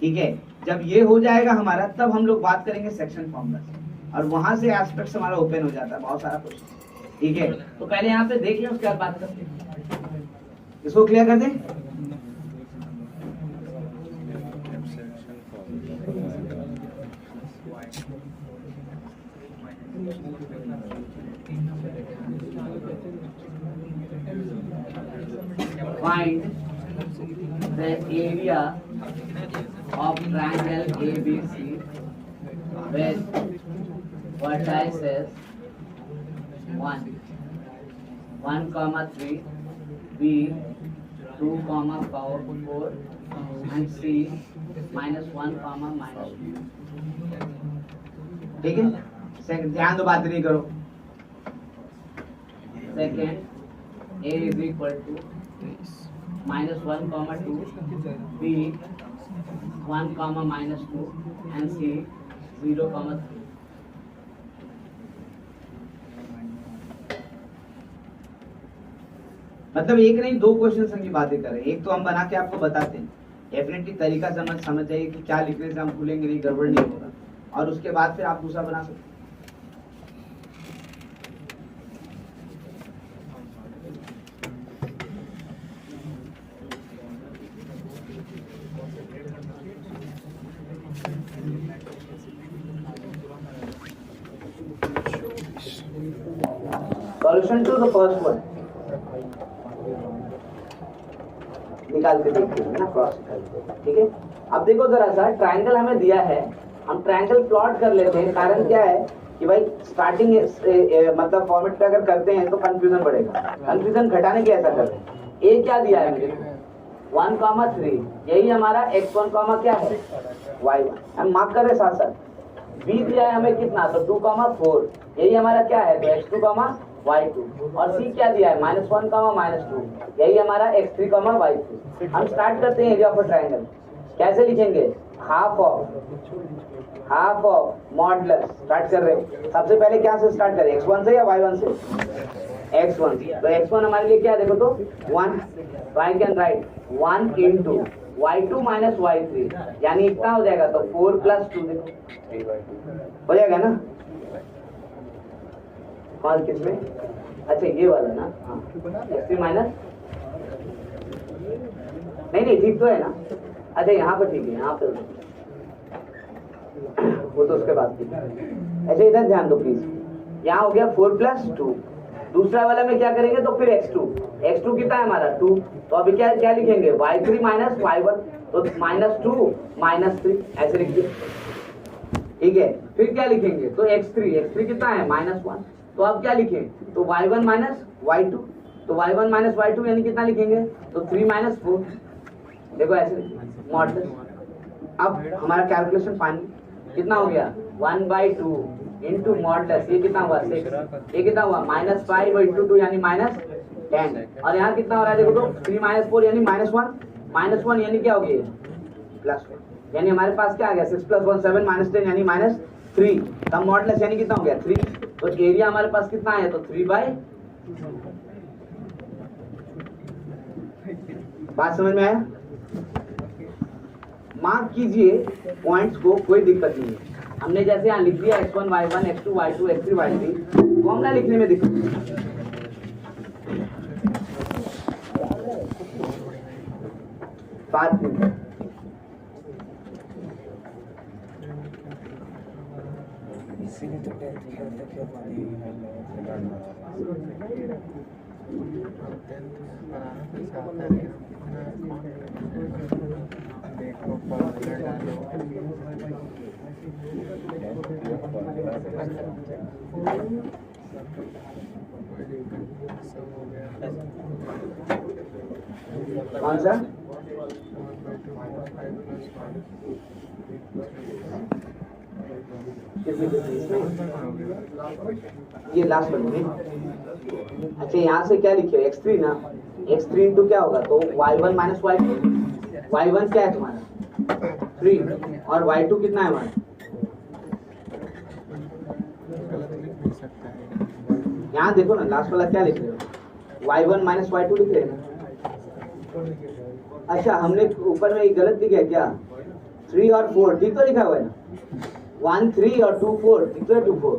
ठीक है, जब ये हो जाएगा हमारा, तब हम लोग बात करेंगे सेक्शन फॉर्मूला से, और वहां से एस्पेक्ट्स हमारा ओपन हो जाता है, बहुत सारा कुछ। ठीक है, तो पहले यहाँ पे देख लें, उसके बाद बात करते हैं। इसको क्लियर कर दें। Find the area of triangle ABC with vertices 1, 1,3, B 2,4 and C -1, -2। ठीक है, सेकंड ध्यान दो, बात नहीं करो। Second A is equal to -1, 2, B 1, -2 and C 0, 3। मतलब एक नहीं, दो क्वेश्चन की बातें कर रहे हैं। एक तो हम बना के आपको बताते हैं, डेफिनेटली तरीका समझ चाहिए कि क्या लिखने से हम भूलेंगे नहीं, गड़बड़ नहीं होगा, और उसके बाद फिर आप दूसरा बना सकते हैं। Solution to the first one निकाल के देखते हैं ना, क्रॉस करके। ठीक है, अब देखो जरा सा, ट्रायंगल हमें दिया है, हम ट्रायंगल प्लॉट कर लेते हैं। कारण क्या है कि भाई स्टार्टिंग मतलब फॉर्मेट पे अगर करते हैं तो कंफ्यूजन बढ़ेगा, कंफ्यूजन घटाने के ऐसा कर रहे हैं। ए क्या दिया है मुझे? 1,3, यही हमारा x1, क्या है? y1। हम मार्क कर रहे साथ साथ। बी दिया है हमें कितना? तो 2,4, यही हमारा क्या है? तो x2, y2। और सी क्या दिया है? -1, -2, यही हमारा x3, y3। हम स्टार्ट करते हैं एरिया ऑफ अ ट्रायंगल। कैसे लिखेंगे? Half of modulus. स्टार्ट कर रहे हैं, सबसे पहले क्या से स्टार्ट करें? x1 से या y1 से? x1। तो x1 हमारे लिए क्या है? देखो तो 1, तो आई can right 1 into y2 - y3, यानी इतना हो जाएगा। तो 4 + 2 देखो हो जाएगा ना? कौन किसमें? अच्छा ये वाला ना, हाँ x3 माइनस, नहीं ठीक तो है ना? अच्छा यहाँ पर ठीक है, यहाँ पे वो तो उसके बाद ठीक है। अच्छा इधर ध्यान दो प्लीज, यहाँ हो गया 4 + 2। दूसरा वाला में क्या करेंगे? तो फिर x2 कितना है हमारा? 2। तो अभी क्या लिखेंगे? y3 - y1, तो -2 -3 ऐसे लिख दिए। ठीक है, फिर क्या लिखेंगे? तो x3 कितना है? -1। तो अब क्या लिखें? तो y1 - y2, तो y1 - y2 यानी कितना लिखेंगे? तो 3 - 4। देखो ऐसे मॉडुलस। अब हमारा कैलकुलेशन फाइनल कितना हो गया? 1/2 इंटू मॉडुलस, ये कितना हुआ? 6। ये कितना हुआ? -5 × 2 यानी -10। और यहाँ कितना हो रहा है? देखो तो 3 - 4 यानी -1 यानी क्या हो गया? +1। यानी हमारे पास क्या आ गया? 6 + 1 7 -10 यानी -3। कम मॉडुलस यानी कितना हो गया? 3। तो एरिया हमारे पास कितना है? तो 3/। बात समझ में आया? मार्क कीजिए पॉइंट्स को, कोई दिक्कत नहीं है। हमने जैसे यहाँ लिख दिया x1 y1 x2 y2 x3 y3, formula लिखने में दिक्कत बात नहीं। बनाना कैसे आता है देखो फॉर्मूला डालो सब हो गया कौन सा? ये लास्ट वन। अच्छा यहाँ से क्या लिखे x3 ना, x3 इंटू क्या होगा तो y1 माइनस y2, y1 क्या है तुम्हारा 3 और y2 कितना है हमारा? यहाँ देखो ना लास्ट वाला क्या लिख रहे हो, y1 माइनस y2 लिख रहे हैं ना। अच्छा हमने ऊपर में एक गलत लिखा है क्या, 3 और 4 ठीक तो लिखा हुआ है ना, 1 3 और 2 4 ठीक तो है 2 4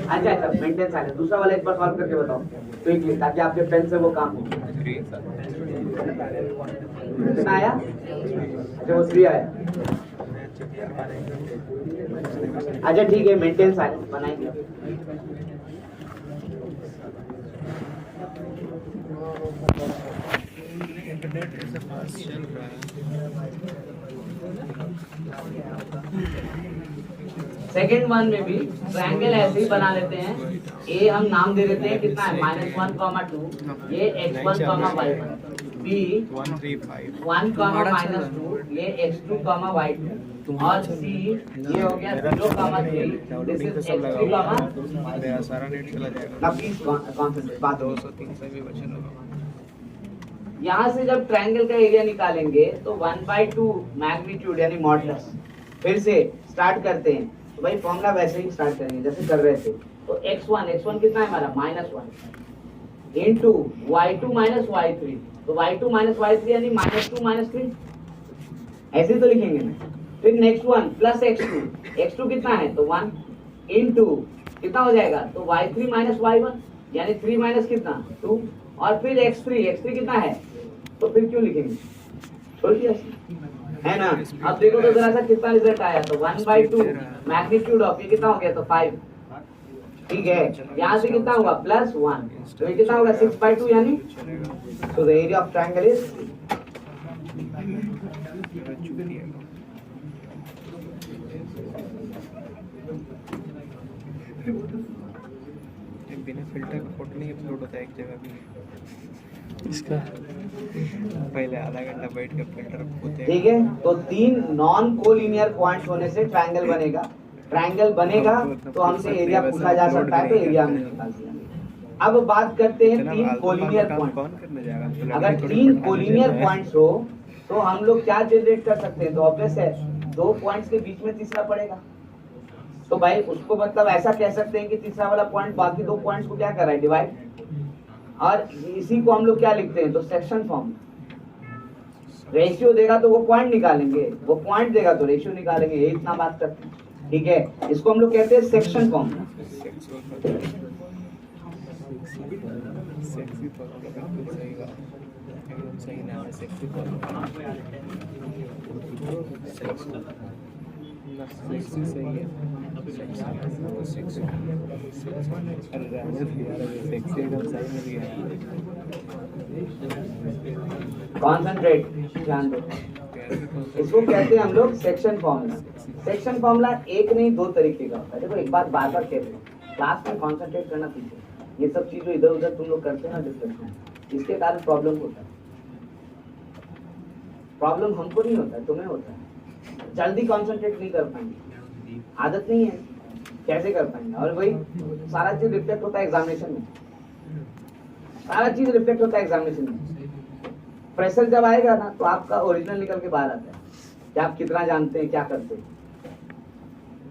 अच्छा अच्छा मेंटेनेंस आ गया। दूसरा वाला एक बार सॉल्व करके बताओ क्विकली ताकि आपके पेन से वो काम हो। कितना आया? अच्छा वो 3 आया। अच्छा ठीक है मेंटेनेंस आ गया बनाएंगे। इंटरनेट ऐसे फास्ट चल रहा है। सेकेंड वन में भी ट्रायंगल ऐसे ही बना लेते हैं। ए हम नाम दे देते हैं कितना है -1, 2 ये x1, y1 b 1 3 5 1, -2 ये x2, y2 और c ये हो गया 0, 3 दिस इज x3, सारा नेट चला जाएगा। ना प्लीज कॉन्सेंट्रेट बात हो। 203 भी बचन होगा। यहाँ से जब ट्रायंगल का एरिया निकालेंगे तो 1/2 मैग्नीट्यूड यानी मॉडुलस। फिर से स्टार्ट करते हैं तो भाई फॉर्मूला वैसे ही स्टार्ट करेंगे जैसे कर रहे थे। तो x1 कितना है हमारा -1 इनटू y2 माइनस y3 तो y2 माइनस y3 यानी -2 -3 ऐसे तो लिखेंगे ना। फिर नेक्स्ट वन प्लस x2 कितना है तो 1 इनटू कितना हो जाएगा तो y3 माइनस y1 यानी 3 माइनस कितना 2 और फिर x3 कितना है तो फिर क्यों लिखेंगे छोड़ दिया है ना। अब देखो तो जरा सा कितना रिजल्ट आया तो 1/2 मैग्नीट्यूड ऑफ ये कितना हो गया तो 5 ठीक है। यहाँ से कितना हुआ +1 तो ये कितना होगा 6/2 यानी तो the area of triangle is बिना फिल्टर का फोटो नहीं अपलोड होता है एक जगह भी इसका पहले आधा घंटा बैठ के फिल्टर होते ठीक है। तो 3 नॉन कोलिनियर पॉइंट्स होने से ट्रायंगल बनेगा। ट्रायंगल बनेगा तो हमसे एरिया पूछा जा सकता है तो एरिया हमने निकाल दिया। अब बात करते हैं 3 कोलिनियर पॉइंट। कौन करने जाएगा अगर 3 कोलिनियर पॉइंट्स हो तो हम लोग क्या जनरेट कर सकते हैं तो ऑब्वियस है 2 पॉइंट्स के बीच में तीसरा पड़ेगा। तो भाई उसको मतलब ऐसा कह सकते हैं कि तीसरा वाला पॉइंट बाकी 2 पॉइंट्स को क्या कर रहा है डिवाइड। और इसी को हम लोग क्या लिखते हैं तो सेक्शन फॉर्म। रेशियो देगा तो वो पॉइंट निकालेंगे, वो पॉइंट देगा तो रेशियो निकालेंगे, ये इतना बात करते हैं ठीक है। इसको हम लोग कहते हैं सेक्शन फॉर्म। सही नाम है सेक्सी सही है कॉन्सेंट्रेट ध्यान दो। इसको कहते हैं हम लोग सेक्शन फॉर्मूला। सेक्शन फॉर्मूला एक नहीं 2 तरीके का होता है। देखो एक बात बार बार कह रहे हैं क्लास में कॉन्सेंट्रेट करना पीछे। ये सब चीजें इधर उधर तुम लोग करते हैं ना डिस्कशन, इसके कारण प्रॉब्लम होता है। प्रॉब्लम हमको नहीं होता है तुम्हें होता है। जल्दी कंसंट्रेट नहीं कर पाएंगे, आदत नहीं है, कैसे कर पाएंगे। और वही सारा चीज रिफ्लेक्ट होता है एग्जामिनेशन में, सारा चीज रिफ्लेक्ट होता है एग्जामिनेशन में। प्रेशर जब आएगा ना तो आपका ओरिजिनल निकल के बाहर आता है कि आप कितना जानते हैं क्या करते हैं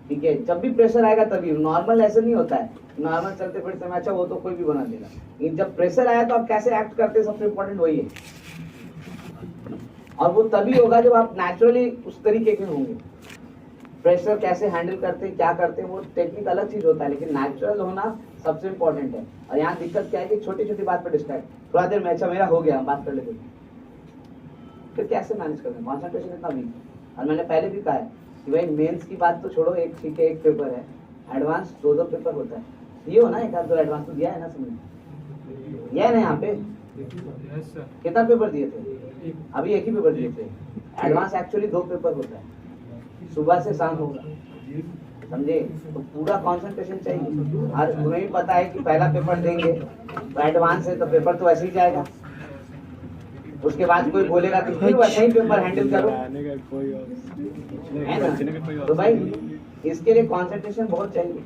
ठीक है। जब भी प्रेशर आएगा तभी, नॉर्मल ऐसे नहीं होता है। नॉर्मल चलते फिरते में अच्छा वो तो कोई भी बना देगा, लेकिन जब प्रेशर आया तो आप कैसे एक्ट करते हैं सबसे इम्पोर्टेंट वही है। और वो तभी होगा जब आप नेचुरली उस तरीके के होंगे। प्रेशर कैसे हैंडल करते हैं क्या करते हैं वो टेक्निक अलग चीज होता है, लेकिन नेचुरल होना सबसे इम्पोर्टेंट है। और यहाँ दिक्कत क्या है कि छोटी छोटी बात पर डिस्ट्रैक्ट, थोड़ा देर में अच्छा मेरा हो गया बात कर लेते फिर कैसे मैनेज करते हैं, कॉन्सेंट्रेशन इतना वीक। और मैंने पहले भी कहा है कि भाई मेंस की बात तो छोड़ो, एक ठीक है एक पेपर है, एडवांस दो दो पेपर होता है, दिए हो ना एक आध दो एडवांस तो दिया है ना सबने, दिया है ना यहाँ पे, कितना पेपर दिए थे, अभी एक ही पेपर दिए थे, एडवांस एक्चुअली दो पेपर होता है, सुबह से शाम होगा, समझे, तो पूरा कंसंट्रेशन चाहिए। और तुम्हें भी पता है कि पहला पेपर देंगे तो एडवांस है तो पेपर तो ऐसे ही जाएगा, उसके बाद कोई बोलेगा कि फिर वैसे ही पेपर हैंडल करो, है ना, तो भाई इसके लिए कंसंट्रेशन बहुत चाहिए।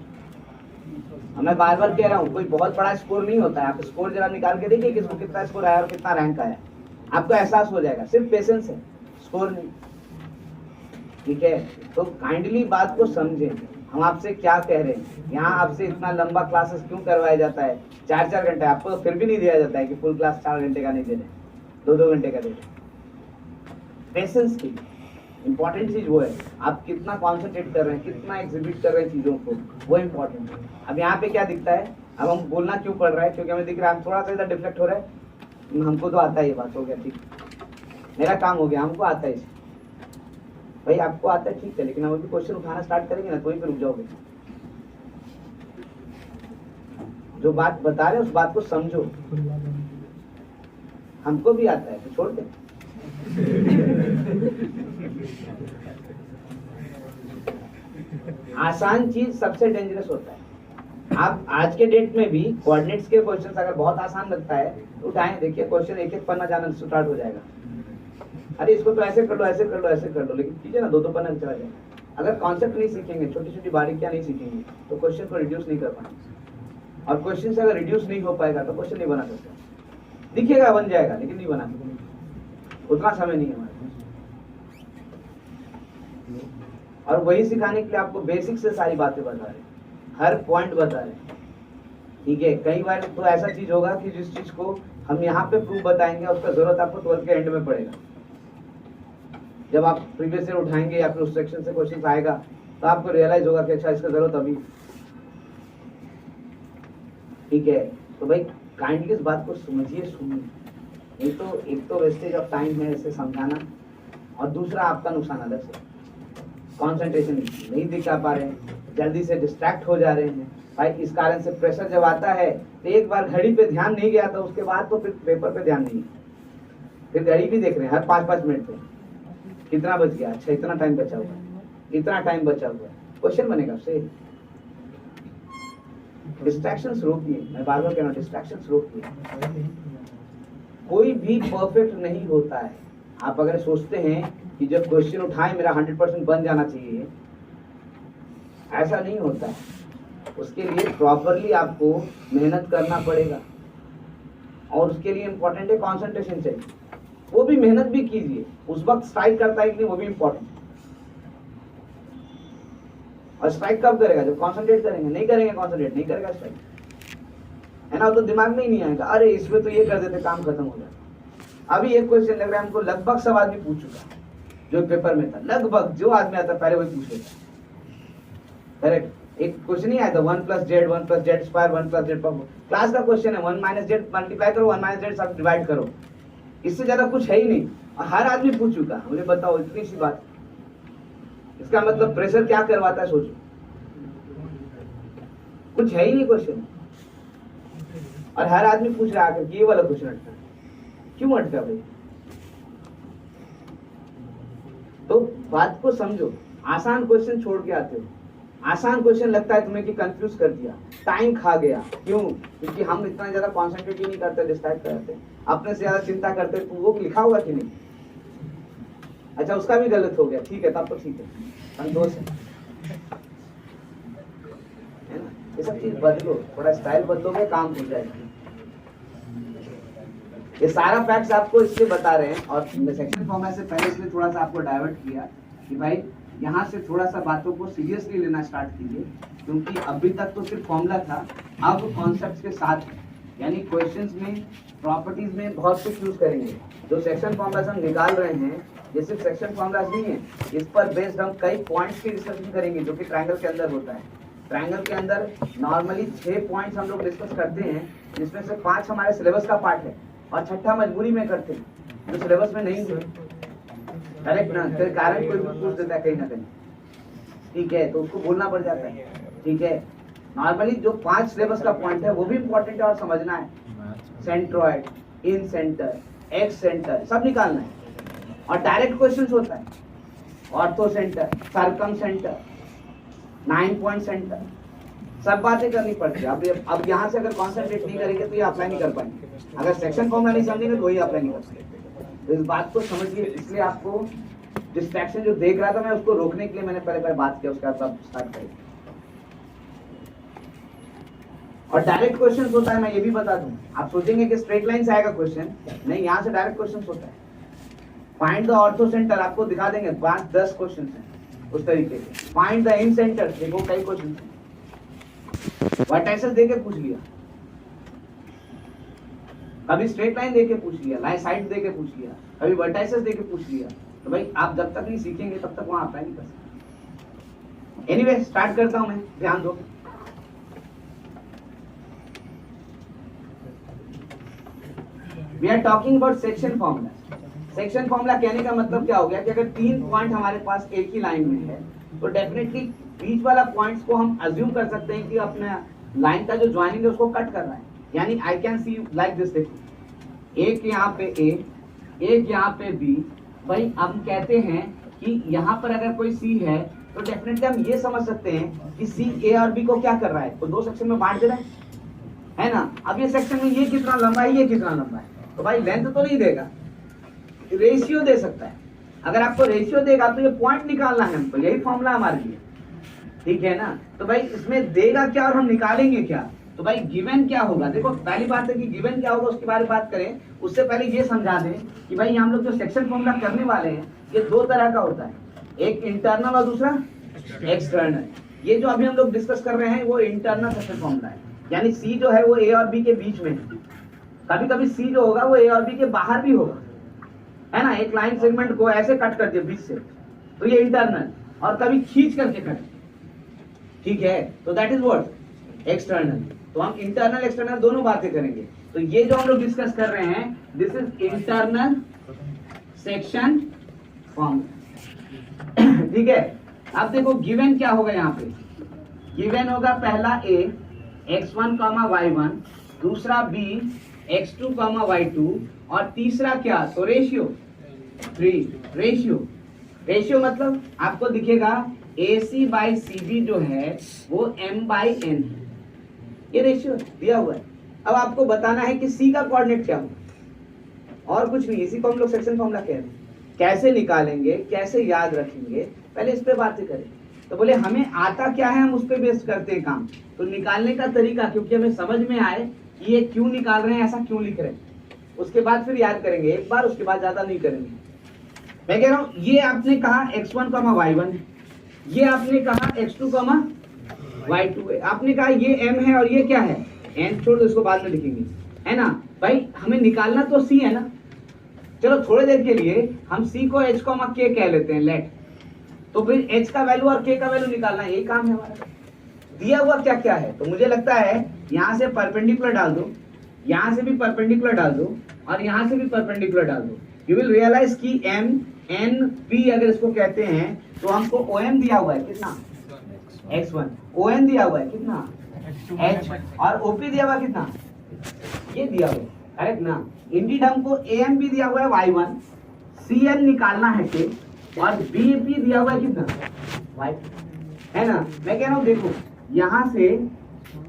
मैं बार बार कह रहा हूँ कोई बहुत बड़ा स्कोर नहीं होता है, आप स्कोर जरा निकाल के देखिए किसको कितना स्कोर आया और कितना रैंक आया, आपको एहसास हो जाएगा, सिर्फ पेशेंस है, स्कोर नहीं, ठीक है। तो काइंडली बात को समझें, हम आपसे क्या कह रहे हैं, यहाँ आपसे इतना लंबा क्लासेस क्यों करवाया जाता है, 4-4 घंटे, आपको तो फिर भी नहीं दिया जाता है कि फुल क्लास 4 घंटे का नहीं दे रहे, 2-2 घंटे का दे रहे। पेशेंस की इंपॉर्टेंट चीज वो है, आप कितना कॉन्सेंट्रेट कर रहे हैं, कितना एग्जिबिट कर रहे हैं चीजों को, वो इम्पोर्टेंट है। अब यहाँ पे क्या दिखता है, अब हम बोलना क्यों पड़ रहा है, क्योंकि हमें दिख रहा है थोड़ा सा इधर डिफ्लेक्ट हो रहा है, हमको तो आता है, ये बात हो गया, ठीक, मेरा काम हो गया, हमको आता है, भाई आपको आता है ठीक है, लेकिन हम अभी क्वेश्चन उठाना स्टार्ट करेंगे ना तो ही फिर रुक जाओगे। जो बात बता रहे हैं उस बात को समझो, हमको भी आता है तो छोड़ दे। आसान चीज सबसे डेंजरस होता है। आप आज के डेट में भी कोऑर्डिनेट्स के क्वेश्चन अगर बहुत आसान लगता है तो उठाएं, देखिए क्वेश्चन एक एक पन्ना जाना स्टार्ट हो जाएगा, अरे इसको तो ऐसे कर लो ऐसे कर लो ऐसे कर लो, लेकिन कीजिए ना 2-2 पन्ना चला जाएगा। अगर कॉन्सेप्ट नहीं सीखेंगे, छोटी छोटी बारीकियां नहीं सीखेंगे तो क्वेश्चन को रिड्यूस नहीं कर पाएंगे, और क्वेश्चन से अगर रिड्यूस नहीं हो पाएगा तो क्वेश्चन नहीं बना सकते, दिखेगा बन जाएगा लेकिन नहीं बना सकते, उतना समय नहीं है हमारे पास। और वही सिखाने के लिए आपको बेसिक से सारी बातें बता रहे, हर पॉइंट बता रहे, ठीक है। कई बार तो ऐसा चीज होगा कि जिस चीज को हम यहाँ पे प्रूफ बताएंगे उसका जरूरत आपको 12th के एंड में पड़ेगा, जब आप प्रीवियस ईयर उठाएंगे या फिर उस सेक्शन से क्वेश्चन आएगा तो आपको रियलाइज होगा कि अच्छा इसका जरूरत अभी, ठीक है। तो भाई काइंडली इस बात को समझिए, सुनिए, एक तो वेस्टेज ऑफ टाइम है इसे समझाना, और दूसरा आपका नुकसान अलग से, कंसंट्रेशन नहीं दिखा पा रहे हैं, जल्दी से डिस्ट्रैक्ट हो जा रहे हैं भाई, इस कारण से प्रेशर जब आता है तो एक बार घड़ी पे ध्यान नहीं गया तो उसके बाद तो फिर पेपर पे ध्यान नहीं, फिर घड़ी भी देख रहे हैं हर 5-5 मिनट पे कितना बच गया, अच्छा इतना टाइम बचा हुआ है, इतना टाइम बचा हुआ है, क्वेश्चन बनेगा उससे। डिस्ट्रैक्शंस रोकिए, मैं बार बार कह रहा हूं डिस्ट्रैक्शंस रोकिए। कोई भी परफेक्ट नहीं होता है। आप अगर सोचते हैं कि जब क्वेश्चन उठाएं मेरा 100% बन जाना चाहिए, ऐसा नहीं होता है। उसके लिए प्रॉपरली आपको मेहनत करना पड़ेगा, और उसके लिए इम्पोर्टेंट है कंसंट्रेशन चाहिए, वो भी मेहनत भी कीजिए, उस वक्त स्ट्राइक करता है कि नहीं वो भी इम्पोर्टेंट। और स्ट्राइक कब करेगा, जब कंसंट्रेट करेंगे, नहीं करेंगे कंसंट्रेट नहीं करेगा स्ट्राइक, है ना, तो दिमाग में ही नहीं आएगा, अरे इसमें तो ये कर देते काम खत्म हो जाता। अभी एक क्वेश्चन लग रहा है हमको, लगभग सब आदमी पूछ चुका जो पेपर में था, लगभग जो आदमी आता पहले वही पूछ लेता, करेक्ट। एक क्वेश्चन नहीं आया था 1 + z 1 + z square 1 + z, class का क्वेश्चन है 1 - z मल्टीप्लाई करो 1 - z सब डिवाइड करो, इससे ज्यादा कुछ है ही नहीं, और हर आदमी पूछ चुका। मुझे बताओ इतनी सी बात, इसका मतलब प्रेशर क्या करवाता है, सोचो, कुछ है ही नहीं क्वेश्चन, और हर आदमी पूछ रहा है कि ये वाला क्वेश्चन अटका, क्यों अटका भाई? तो बात को समझो, आसान क्वेश्चन छोड़ के आते हो, आसान क्वेश्चन लगता है तुम्हें कि कंफ्यूज कर दिया, टाइम खा गया, क्यों? क्योंकि हम इतना ज्यादा कॉन्सेंट्रेट ही नहीं करते, डिस्ट्रैक्ट करते, अपने से ज्यादा चिंता करते, तो वो लिखा होगा कि नहीं, अच्छा उसका भी गलत हो गया, ठीक है तब तो ठीक है, संतोष है ना। ये सब चीज बदलो, थोड़ा स्टाइल बदलोगे काम हो जाएगा। ये सारा फैक्ट्स आपको इसलिए बता रहे हैं, और सेक्शन फॉर्मेट से पहले इसलिए थोड़ा सा आपको डाइवर्ट किया कि भाई यहाँ से थोड़ा सा बातों को सीरियसली लेना स्टार्ट कीजिए, क्योंकि अभी तक तो सिर्फ फॉर्मूला था, अब कॉन्सेप्ट्स के साथ है, यानी क्वेश्चंस में प्रॉपर्टीज में बहुत कुछ यूज करेंगे। जो सेक्शन फॉर्मूलाज हम निकाल रहे हैं ये सिर्फ सेक्शन फॉर्मूलाज नहीं है, इस पर बेस्ड हम कई पॉइंट्स की डिस्कशन करेंगे जो कि ट्रायंगल के अंदर होता है। ट्रायंगल के अंदर नॉर्मली 6 पॉइंट्स हम लोग डिस्कस करते हैं, जिसमें से 5 हमारे सिलेबस का पार्ट है और 6ठा मजबूरी में करते हैं जो सिलेबस में नहीं हुए। करेक्ट ना? फिर कारण कोई भी पूछ देता है कहीं ना कहीं, ठीक है, तो उसको बोलना पड़ जाता है, ठीक है। नॉर्मली जो 5 सिलेबस का पॉइंट है वो भी इम्पोर्टेंट है और समझना है। सेंट्रोइड, इन सेंटर, एक्स सेंटर सब निकालना है, और डायरेक्ट क्वेश्चंस होता है, ortho centre, circum centre, 9 point centre, सब बातें करनी पड़ती है। अब यहाँ से अगर कॉन्सेंट्रेट नहीं करेंगे तो ये अप्लाई नहीं कर पाएंगे। अगर सेक्शन फॉर्मूला नहीं समझेंगे तो वही अप्लाई नहीं कर सकते। तो इस बात को समझिए, इसलिए आपको डिस्ट्रैक्शन जो देख रहा था मैं उसको रोकने के लिए मैंने पहले बात किया, उसके बाद आप स्टार्ट करें। और डायरेक्ट क्वेश्चन होता है, मैं ये भी बता दूं, आप सोचेंगे कि स्ट्रेट लाइन से आएगा क्वेश्चन, नहीं, यहाँ से डायरेक्ट क्वेश्चन होता है। फाइंड द ऑर्थो सेंटर आपको दिखा देंगे, 5-10 क्वेश्चन है उस तरीके से। फाइंड द इन सेंटर, देखो कई क्वेश्चन है। वर्टाइसेस देके पूछ लिया, कभी स्ट्रेट लाइन देके पूछ लिया, लाइन साइड देके पूछ लिया, कभी वर्टाइसेस देके पूछ लिया, तो भाई आप जब तक नहीं सीखेंगे तब तक वहां अप्लाई नहीं कर सकते। एनीवे स्टार्ट करता हूं मैं, ध्यान दो। We are talking about section formula. Section formula कहने का मतलब क्या हो गया कि अगर 3 पॉइंट हमारे पास एक ही लाइन में है तो डेफिनेटली बीच वाला पॉइंट्स को हम अज्यूम कर सकते हैं कि अपने लाइन का जो ज्वाइनिंग है उसको कट कर रहा है। यानी I can see like this, देखो एक यहाँ पे ए, एक यहाँ पे बी। भाई हम कहते हैं कि यहाँ पर अगर कोई सी है तो डेफिनेटली हम ये समझ सकते हैं कि सी ए और बी को क्या कर रहा है, तो 2 सेक्शन में बांट दे रहा है ना। अब ये सेक्शन में ये कितना लंबा है, ये कितना लंबा है, तो भाई लेंथ तो नहीं देगा, रेशियो दे सकता है। अगर आपको रेशियो देगा तो ये पॉइंट निकालना है हमको, यही फॉर्मूला हमारे लिए, ठीक है ना। तो भाई इसमें देगा क्या और हम निकालेंगे क्या, तो भाई गिवन क्या होगा। देखो पहली बात है कि गिवन क्या होगा, उसके बारे में बात करें उससे पहले ये समझा दें कि भाई हम लोग जो सेक्शन फॉर्मूला करने वाले हैं ये 2 तरह का होता है, एक इंटरनल और दूसरा एक्सटर्नल। ये जो अभी हम लोग डिस्कस कर रहे हैं वो इंटरनल सेक्शन फॉर्मूला है, यानी सी जो है वो ए और बी के बीच में है। कभी कभी सी जो होगा वो ए और बी के बाहर भी होगा, है ना। एक लाइन सेगमेंट को ऐसे कट कर दिया बीच से, तो ये इंटरनल, और कभी खींच करके कट, ठीक है, तो दैट इज व्हाट एक्सटर्नल। तो हम इंटरनल एक्सटर्नल दोनों बातें करेंगे। तो ये जो हम लोग डिस्कस कर रहे हैं this is internal section formula, ठीक है। अब देखो गिवन क्या होगा, यहाँ पे गिवन होगा पहला ए x1, y1, दूसरा b x2, y2, और तीसरा क्या, तो रेशियो 3। रेशियो मतलब आपको दिखेगा AC बाई CB जो है वो m/n है, ये रेशियो दिया हुआ है। अब आपको बताना है कि C का कोऑर्डिनेट क्या होगा, और कुछ नहीं, इसी को हम लोग सेक्शन फॉर्मूला कह रहे हैं। कैसे निकालेंगे, कैसे याद रखेंगे, पहले इस पे बातें करें। तो बोले हमें आता क्या है, हम उस पर बेस्ट करते हैं काम। तो निकालने का तरीका, क्योंकि हमें समझ में आए कि ये क्यों निकाल रहे हैं, ऐसा क्यों लिख रहे हैं, उसके बाद फिर याद करेंगे एक बार, उसके बाद ज्यादा नहीं करेंगे। मैं कह रहा हूं ये आपने कहा x1, y1, ये आपने कहा x2, y2 है, आपने कहा ये m है और ये क्या है n, छोड़ दो इसको बाद में लिखेंगे, है ना। भाई हमें निकालना तो c है ना। चलो थोड़ी देर के लिए हम c को h, k कह लेते हैं, लेट। तो फिर h का वैल्यू और k का वैल्यू निकालना, यही काम है हमारा। दिया हुआ क्या क्या है, तो मुझे लगता है यहाँ से परपेंडिकुलर डाल दो, यहाँ से भी परपेंडिकुलर डाल दो, और यहाँ से भी परपेंडिकुलर डाल दो। यू विल रियलाइज कि m n p अगर इसको कहते हैं तो हमको OM दिया हुआ है कितना, x1, ON दिया हुआ है कितना h, और OP दिया हुआ है कितना, ये दिया हुआ है, करेक्ट ना। इंडीड हमको AM भी दिया हुआ है y1, CN निकालना है k, और BP दिया हुआ है कितना y, है ना। मैं कह रहा हूँ देखो यहाँ से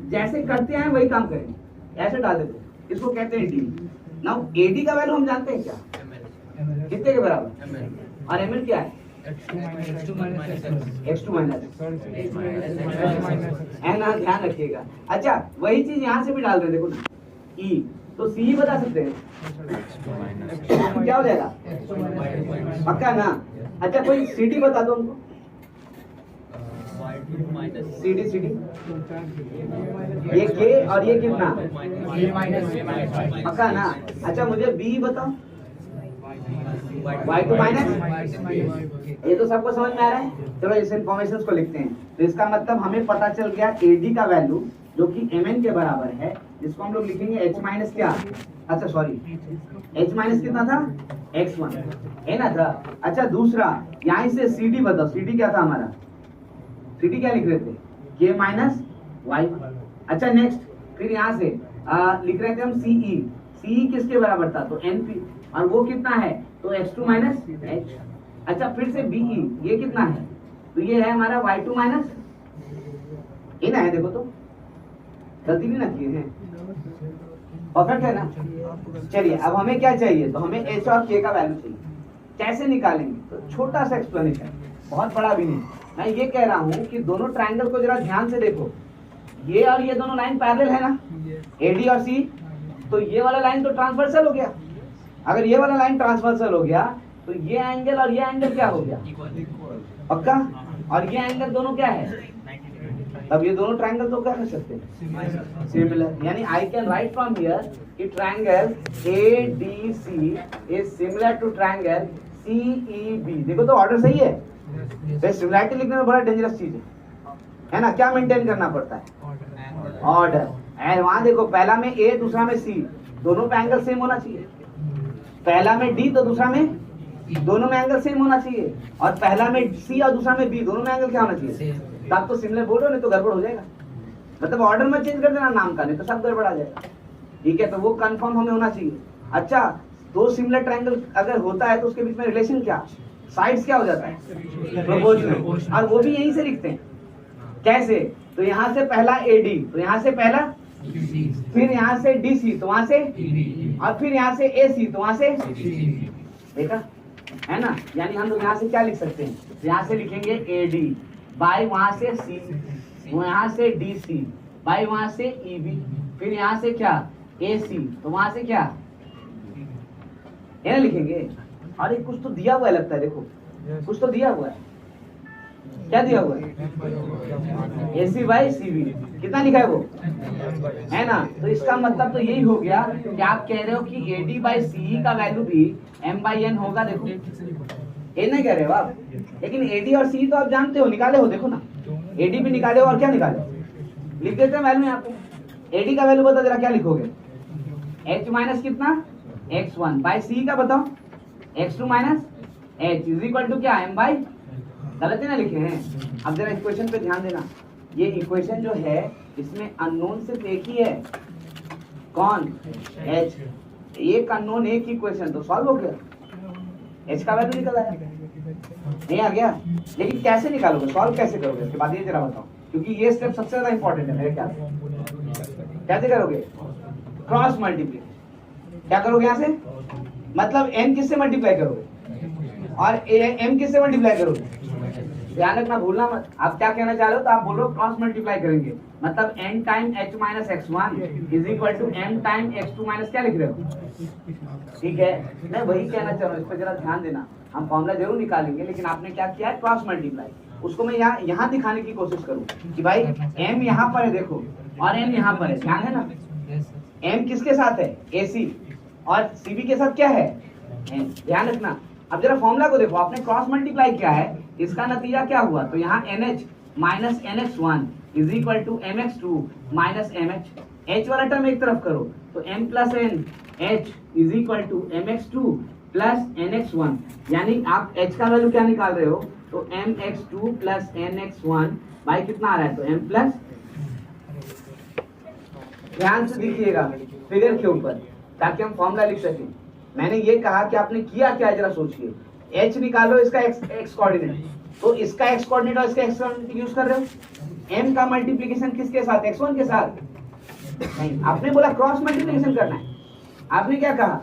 जैसे करते हैं वही काम करेंगे, ऐसे डाल देते, इसको कहते हैं डी। नाउ AD का वैल्यू हम जानते हैं क्या, कितने के बराबर, और ML क्या है x2 माइनस, है ना, ध्यान रखिएगा। अच्छा वही चीज यहाँ से भी डाल दे, देखो ना E, तो C बता सकते हैं क्या हो जाएगा, पक्का ना। अच्छा कोई CD बता दो हमको, CD ये K और ये कितना, पक्का ना। अच्छा मुझे B बताओ, y2 माइनस, ये तो सबको समझ में आ रहा है। चलो इस इंफॉर्मेशन को लिखते हैं। तो इसका मतलब हमें पता चल गया AD का वैल्यू जो कि MN के बराबर है, जिसको हम लोग लिखेंगे H माइनस क्या, अच्छा सॉरी, h माइनस कितना था, x1 है ना था। अच्छा दूसरा यहाँ से CD बताओ, CD क्या था हमारा, CD क्या लिख रहे थे, k माइनस y। अच्छा नेक्स्ट फिर यहाँ से लिख रहे थे हम CE, CE किसके बराबर था, तो NP, और वो कितना है, तो x2 माइनस h। अच्छा फिर से BE, ये कितना है, तो ये है हमारा y2 माइनस, ये ना है, देखो तो गलती नहीं ना किए हैं, परफेक्ट है ना। चलिए अब हमें क्या चाहिए, तो हमें h और k का वैल्यू चाहिए, कैसे निकालेंगे, तो छोटा सा एक्सप्लेनेशन, बहुत बड़ा भी नहीं। मैं ये कह रहा हूँ कि दोनों ट्रायंगल को जरा ध्यान से देखो, ये और ये दोनों लाइन पैरेलल है ना, AD और C, तो ये वाला लाइन तो ट्रांसवर्सल हो गया। अगर ये वाला लाइन ट्रांसवर्सल हो गया तो ये एंगल और ये एंगल क्या हो गया, पक्का, और ये एंगल दोनों क्या है, अब ये दोनों ट्रायंगल तो क्या कर सकते हैं, सिमिलर, यानी I can write from here कि triangle ADC is similar to triangle CEB। देखो तो ऑर्डर सही है, तो सिमिलरिटी लिखने में बड़ा डेंजरस चीज है ना, क्या मेंटेन करना पड़ता है, ऑर्डर। एंड वहां देखो पहला में A दूसरा में C, दोनों पे एंगल सेम होना चाहिए, पहला में D तो दूसरा में, दोनों में एंगल सेम होना चाहिए, और पहला में C और दूसरा में B, दोनों में एंगल क्या होना चाहिए, तब तो सिमिलर बोल रहे हो, नहीं तो गड़बड़ हो जाएगा। मतलब ऑर्डर में चेंज कर देना नाम का, नहीं तो सब गड़बड़ आ जाएगा। ठीक है, तो वो कंफर्म हमें होना चाहिए। अच्छा दो सिमिलर ट्रायंगल अगर होता है तो उसके बीच में रिलेशन क्या, साइड्स क्या हो जाता है, प्रोपोर्शनल, और वो भी यहीं से लिखते हैं। कैसे, तो यहाँ से पहला AD, तो यहाँ से पहला, फिर यहाँ से DC, तो वहां से, और फिर यहाँ से AC, तो वहां से, देखा है ना। यानी हम लोग यहाँ से क्या लिख सकते हैं, यहाँ से लिखेंगे AD बाई वहां से C, यहाँ से DC बाई वहां से EB, फिर यहाँ से क्या AC, तो वहां से क्या ये ना लिखेंगे। अरे कुछ तो दिया हुआ है लगता है, देखो कुछ तो दिया हुआ है, क्या दिया हुआ है, AC बाई CB, कितना लिखा है वो, है ना। तो इसका मतलब तो यही हो गया कि आप कह रहे हो कि AD बाई CE का वैल्यू भी M/N होगा। देखो ये नहीं कह रहे हो आप, लेकिन AD और CE तो आप जानते हो, निकाले हो, देखो ना AD भी निकाले हो, और क्या निकाले, लिख देते हैं वैल्यू यहाँ पे। AD का वैल्यू बताओ जरा, क्या लिखोगे, H माइनस कितना x1 बाई C का बताओ x2 minus H is equal to क्या, M बाई, गलत है ना लिखे हैं। अब जरा इक्वेशन पे ध्यान देना, ये इक्वेशन जो है इसमें अननोन सिर्फ एक ही है, कौन, H, एक अननोन एक ही इक्वेशन, तो सॉल्व हो गया, H का वैल्यू निकल आया, नहीं आ गया। लेकिन कैसे निकालोगे, सॉल्व कैसे करोगे, इसके बाद ये जरा बताओ, क्योंकि ये स्टेप सबसे ज्यादा इंपॉर्टेंट है मेरे ख्याल से। कैसे करोगे, क्रॉस मल्टीप्लाई, क्या करोगे यहाँ से, मतलब n किससे मल्टीप्लाई करोगे और m किससे मल्टीप्लाई करोगे, ध्यान रखना भूलना मत। आप क्या कहना चाह रहे हो, तो आप बोल रहे हो क्रॉस मल्टीप्लाई करेंगे, मतलब n time h minus x1 is equal to m time x2 minus, क्या लिख रहे हो, ठीक है। मैं वही कहना चाह रहा हूँ, इस पर जरा ध्यान देना। हम फॉर्मूला जरूर निकालेंगे, लेकिन आपने क्या किया है, क्रॉस मल्टीप्लाई। उसको मैं यहाँ दिखाने की कोशिश करूँ कि भाई m यहाँ पर है देखो, और n यहाँ पर है, ध्यान है ना, m किसके साथ है, AC, और CB के साथ क्या है, n, ध्यान रखना। अब जरा फॉर्मूला को देखो, आपने क्रॉस मल्टीप्लाई किया है, इसका नतीजा क्या हुआ, तो यहाँ NH minus NX1 is equal to MX2 minus MH, H वाला टर्म एक तरफ करो, तो M plus N H is equal to MX2 plus NX1, यानी आप H का वैल्यू क्या निकाल रहे हो, तो MX2 प्लस NX1 बाई कितना आ रहा है, तो M प्लस, ध्यान से देखिएगा फिगर के ऊपर, ताकि हम फॉर्मूला लिख सकें। मैंने ये कहा कि आपने किया क्या, जरा सोचिए, H निकालो, इसका x कोऑर्डिनेट, तो इसका x कोऑर्डिनेट और इसका x कोऑर्डिनेट यूज कर रहे हो। m का मल्टीप्लिकेशन किसके साथ, x1 के साथ, नहीं, आपने बोला क्रॉस मल्टीप्लिकेशन करना है, आपने क्या कहा,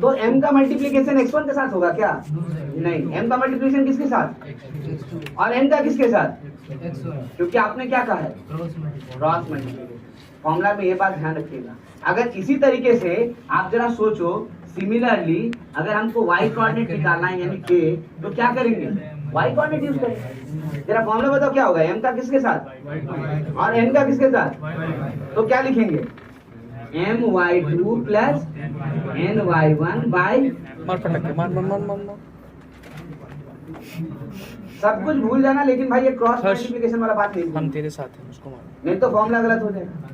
तो m का मल्टीप्लिकेशन x1 के साथ होगा क्या, नहीं, m का मल्टीप्लिकेशन किसके साथ, और n का किसके साथ, क्योंकि आपने क्या कहा है, क्रॉस मल्टीप्लिकेशन। फॉर्मूला में ये बात ध्यान रखिएगा। अगर इसी तरीके से आप जरा सोचो, सिमिलरली अगर हमको y कोऑर्डिनेट निकालना है यानी k, तो क्या करेंगे, y कोऑर्डिनेट यूज करेंगे। जरा फॉर्मूला बताओ क्या होगा, m का किसके साथ और n का किसके साथ, तो क्या लिखेंगे, my2 प्लस ny1 बाई, सब कुछ भूल जाना, लेकिन भाई ये क्रॉस मल्टीप्लिकेशन वाला बात नहीं, हम तेरे साथ हैं, उसको नहीं तो फॉर्मूला गलत हो जाएगा।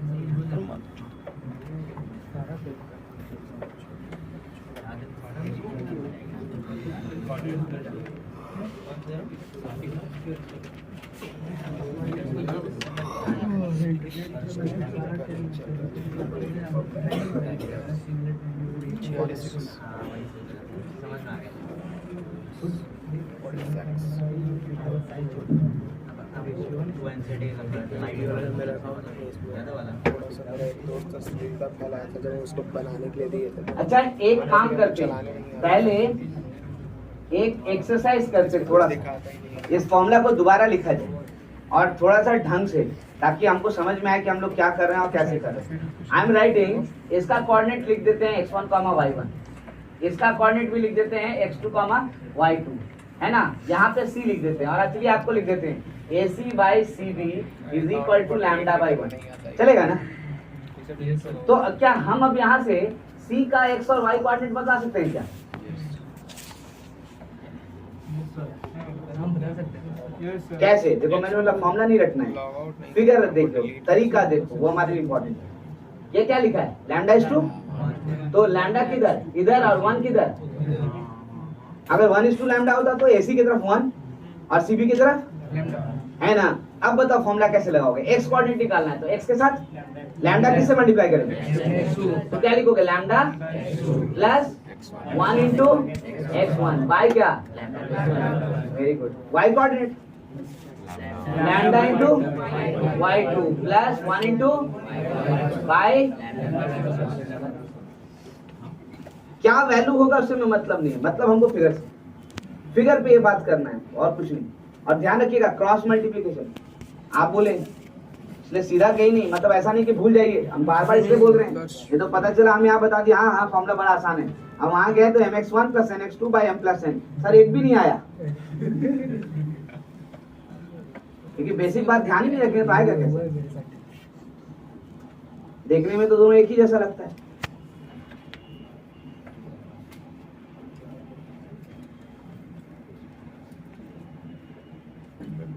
उसको बनाने के लिए दिए थे। अच्छा एक काम करते हैं, पहले एक एक्सरसाइज करते थोड़ा सा, इस फॉर्मूला को दोबारा लिखा जाए और थोड़ा सा ढंग से, ताकि हमको समझ में आए कि हम लोग क्या कर रहे हैं और कैसे कर रहे हैं। आई एम राइटिंग, इसका कोऑर्डिनेट लिख देते हैं x1, y1, इसका कोऑर्डिनेट भी लिख देते हैं x2, y2, है ना। यहाँ पे c लिख देते हैं और एक्चुअली आपको लिख देते हैं AC by CB is equal to lambda by 1। चलेगा ना? तो क्या हम अब यहाँ से c का x और y कोऑर्डिनेट बता सकते हैं क्या? कैसे? देखो मैंने मतलब फॉर्मूला नहीं रखना है, फिगर देखो, तरीका देखो, वो हमारे लिए इम्पोर्टेंट है। ये क्या लिखा है? लैम्डा इज टू, तो लैम्डा किधर? इधर, और 1 किधर? अगर 1:2 लैम्डा होता तो AC की तरफ 1 और CB की तरफ है ना। अब बताओ फॉर्मूला कैसे लगाओगे? x कोऑर्डिनेट निकालना है तो x के साथ लैम्डा किससे मल्टीप्लाई करेंगे? तो क्या लिखोगे? Lambda plus 1 into x1 by क्या? Very good. y coordinate lambda into y2 plus 1 into by, क्या वैल्यू होगा उससे में मतलब नहीं है, मतलब हमको फिगर पे ये बात करना है और कुछ नहीं। और ध्यान रखिएगा क्रॉस मल्टीप्लिकेशन आप बोले इसलिए सीधा कहीं नहीं, मतलब ऐसा नहीं कि भूल जाइए, हम बार बार इसलिए बोल रहे हैं। ये तो पता चला हम यहाँ बता दिया, हाँ फॉर्मूला बड़ा आसान है। अब वहां गए तो mx1 plus nx2 by m plus n, sir एक भी नहीं आया क्योंकि बेसिक बात ध्यान ही नहीं रखें तो आएगा कैसे? देखने में तो दोनों एक ही जैसा लगता है।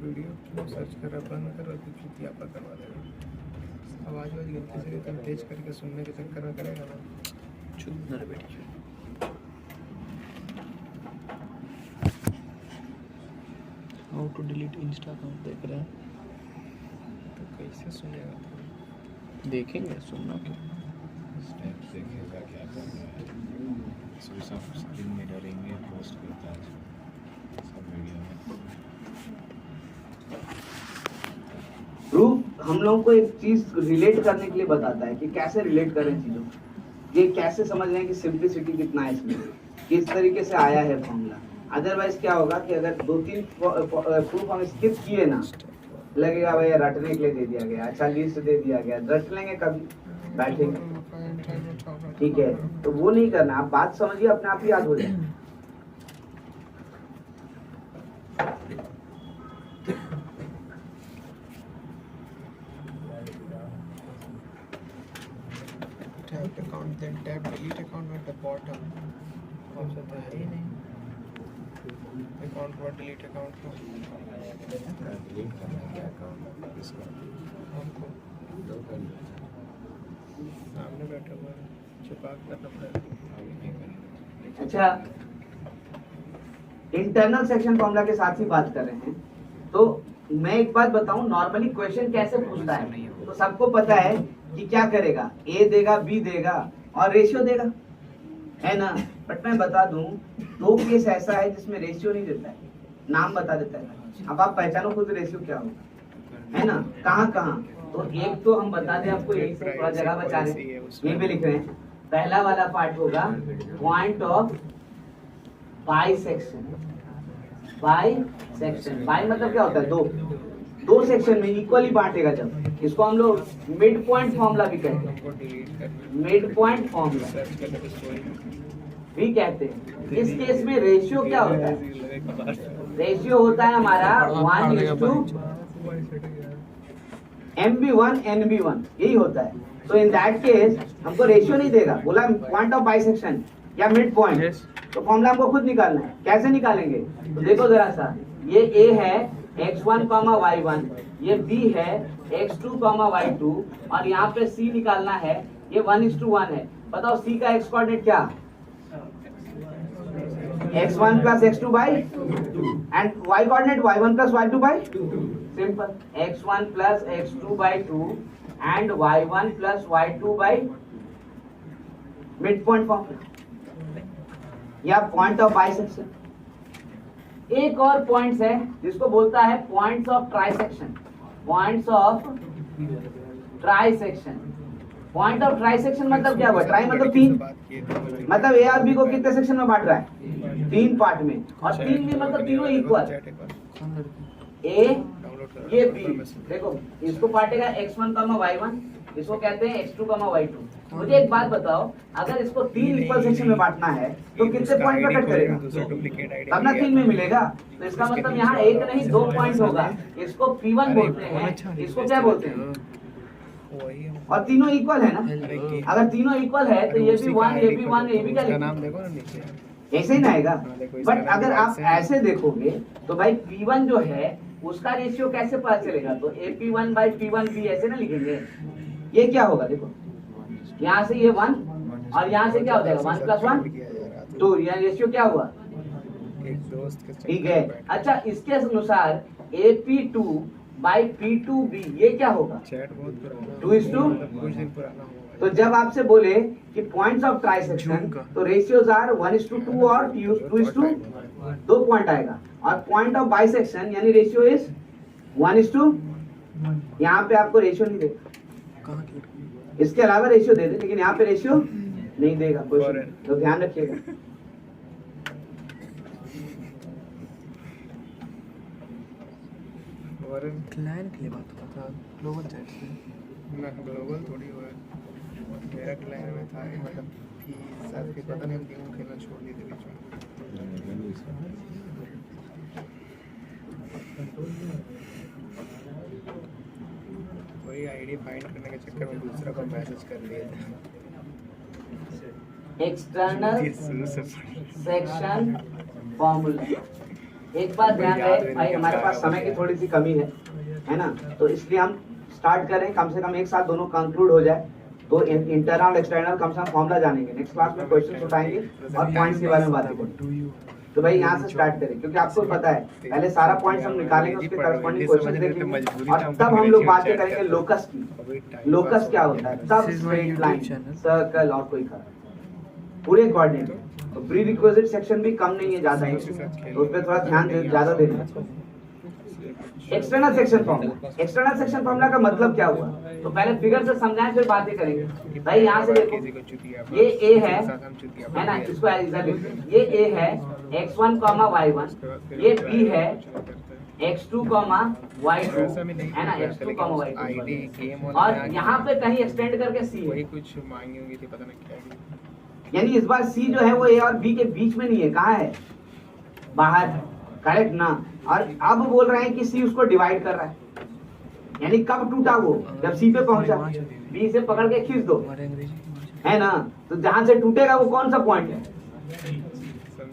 वीडियो सर्च कर बंद करो तो चुतिया पर करवा देगा। आवाज गलती से तुम तेज करके सुनने के चक्कर में करेगा ना, चुप ना बेटी चुप। How to delete insta account देख रहे हैं तो कैसे सुनेगा? देखेंगे, सुनना क्या स्टेप देखेगा क्या करना है। सब स्क्रीन मिररिंग में पोस्ट करता है सब वीडियो में। प्रूफ हम लोगों को एक चीज रिलेट करने के लिए बताता है कि कैसे रिलेट करें चीजों, ये कैसे समझ रहे हैं कि सिंप्लिसिटी कितना है इसमें, किस तरीके से आया है फॉर्मूला। अदरवाइज क्या होगा कि अगर 2-3 प्रूफ हम स्किप किए ना, लगेगा भाई रटने के लिए दे दिया गया, अच्छा लिस्ट दे दिया गया, रट लेंगे कभी बैठेंगे, ठीक है। तो वो नहीं करना, आप बात समझिए, अपने आप ही याद हो जाए। Tap account, then tap delete account at the bottom. Option तो है ही नहीं अकाउंट और डिलीट अकाउंट को। डिलीट करना है अकाउंट इसको हमको सामने बैठा हुआ है, छुपा करना पड़ेगा। अच्छा, इंटरनल सेक्शन फॉर्मूला के साथ ही बात कर रहे हैं, तो मैं एक बात बताऊं, नॉर्मली क्वेश्चन कैसे पूछता है तो सबको पता है कि क्या करेगा, ए देगा, बी देगा और रेशियो देगा, है ना। बट मैं बता दूं, 2 केस ऐसा है जिसमें रेशियो नहीं देता है, नाम बता देता है। अब आप पहचानो खुद रेशियो क्या होगा, है ना, कहाँ कहाँ। तो एक तो हम बता दें आपको, यही से थोड़ा जगह बचा रहे हैं, ये भी लिख रहे हैं। पहला वाला पार्ट होगा point of bisection. Bisection, by मतलब क्या होता है? दो सेक्शन में इक्वली बांटेगा जब, इसको हम लोग मिड पॉइंट फॉर्मूला भी कहते हैं, मिड पॉइंट फॉर्मूला भी कहते हैं। इस केस में रेशियो क्या होता है? रेशियो होता है हमारा 1:MB1 NB1, यही होता है। तो इन दैट केस हमको रेशियो नहीं देगा, बोला पॉइंट ऑफ बाइसेक्शन या मिड पॉइंट, तो फॉर्मूला हमको खुद निकालना है। कैसे निकालेंगे? तो देखो जरा सा, ये A है x1, y1, ये B है x2, y2 और यहाँ पे C निकालना है, ये 1:1 है। बताओ C का x कोऑर्डिनेट क्या? x1 plus x2 by and y coordinate y1 plus y2 by simple x1 plus x2 by 2 and y1 plus y2 by midpoint formula या पॉइंट ऑफ बाइसेक्शन। एक और पॉइंट्स है जिसको बोलता है points of trisection. Points of trisection, point of trisection मतलब क्या हुआ? ट्राई मतलब तीन, मतलब ए और बी को कितने सेक्शन में बांट रहा है? तीन पार्ट में, और तीन में मतलब तीनों इक्वल। ए ये बी, देखो इसको बांटेगा x1, y1, इसको कहते हैं x2, y2। मुझे एक बात बताओ, अगर इसको तीन इक्वल सेक्शन में बांटना है तो कितने पॉइंट पे कट करेगा? तब ना तीन में मिलेगा। तो इसका मतलब यहाँ एक नहीं दो पॉइंट होगा। इसको P1 बोलते हैं, इसको क्या बोलते हैं? और तीनों इक्वल है ना। अगर तीनों इक्वल है तो ये भी 1, ये भी 1, ये भी क्या नाम देखो ना नीचे, ऐसे ही ना आएगा। बट अगर आप ऐसे देखोगे तो भाई P1 जो है उसका रेशियो कैसे पता चलेगा? तो AP1 by P1B ऐसे ना लिखेंगे। ये क्या होगा? देखो यहाँ से ये 1 और यहाँ से क्या हो जाएगा? 1 plus 1 2, यह रेशियो क्या हुआ? ठीक है। अच्छा, इसके अनुसार AP2 by P2B ये क्या होगा? 2:2। तो जब आपसे बोले कि पॉइंट्स ऑफ ट्राइसेक्शन तो रेशियोज आर 1:2 और 2:2, 2 पॉइंट आएगा। और पॉइंट ऑफ बाइसेक्शन यानी रेशियो इज 1:1। यहाँ पे आपको रेशियो नहीं देगा, इसके अलावा रेशियो दे दे, लेकिन यहाँ पे रेशियो नहीं देगा। तो ध्यान रखिएगा। क्लाइंट के लिए बात कर रहा था, ग्लोबल चैट से। मैं ग्लोबल थोड़ी हुआ है, मेरा क्लाइंट में था मतलब साथ के पता नहीं हम गेम खेलना छोड़ दिए थे बीच में। वही आईडी फाइंड करने के चक्कर में दूसरा को मैसेज कर दिया था। External section formula. एक बात ध्यान रहे भाई, हमारे पास समय की थोड़ी सी कमी है ना, तो इसलिए हम स्टार्ट करें कम से कम एक साथ दोनों कंक्लूड हो जाए। तो इंटरनल एक्सटर्नल कम से कम फॉर्मूला जानेंगे। नेक्स्ट क्लास में क्वेश्चन उठाएंगे और पॉइंट्स के बारे में बात करेंगे। तो भाई यहाँ से स्टार्ट करें, क्योंकि आपको पता है पहले सारा पॉइंट्स हम निकालेंगे, उसके करस्पॉन्डिंग क्वेश्चन देखेंगे और तब हम लोग बातें करेंगे लोकस की। लोकस क्या होता है? तब स्ट्रेट लाइन, सर्कल और कोई कर्व, पूरे कोऑर्डिनेट। तो प्री रिक्विजिट सेक्शन भी कम नहीं है, ज्यादा है, तो उस पर थोड़ा ध्यान ज्यादा देना। External section formula. External section formula का मतलब क्या हुआ? तो पहले फिगर से समझाएं फिर बातें करेंगे। भाई यहाँ से देखो, ये ए है ना, इसको ये ए है x1, y1, ये b है x2, y2 है ना, x2, y2, और यहाँ पे कहीं एक्सटेंड करके c है। कुछ मांगी होगी थी, पता नहीं क्या। यानी इस बार C जो है वो A और B के बीच में नहीं है, कहाँ है? बाहर, करेक्ट ना। और अब बोल रहे हैं कि C उसको डिवाइड कर रहा है, यानी कब टूटा वो? जब C पे पहुंचा। B से पकड़ के खींच दो, है ना। तो जहां से टूटेगा वो कौन सा पॉइंट है?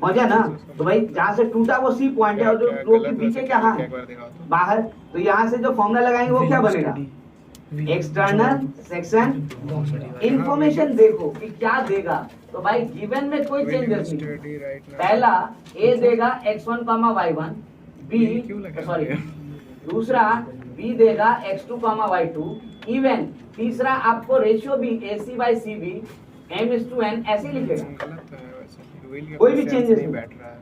पहुंचा ना। तो भाई जहां से टूटा वो C पॉइंट है, और जो फ्लो के पीछे क्या है? बाहर। तो यहाँ से जो फॉर्मूला लगाएंगे वो क्या बनेगा? External section information. देखो कि क्या देगा। तो भाई गिवन में कोई चेंजेस नहीं। पहला A देगा x1, y1, B सॉरी, दूसरा B देगा x2, y2, इवन तीसरा आपको रेशियो भी AC by CB m:n ऐसे लिखेगा। कोई भी चेंजेस नहीं बैठ रहा है,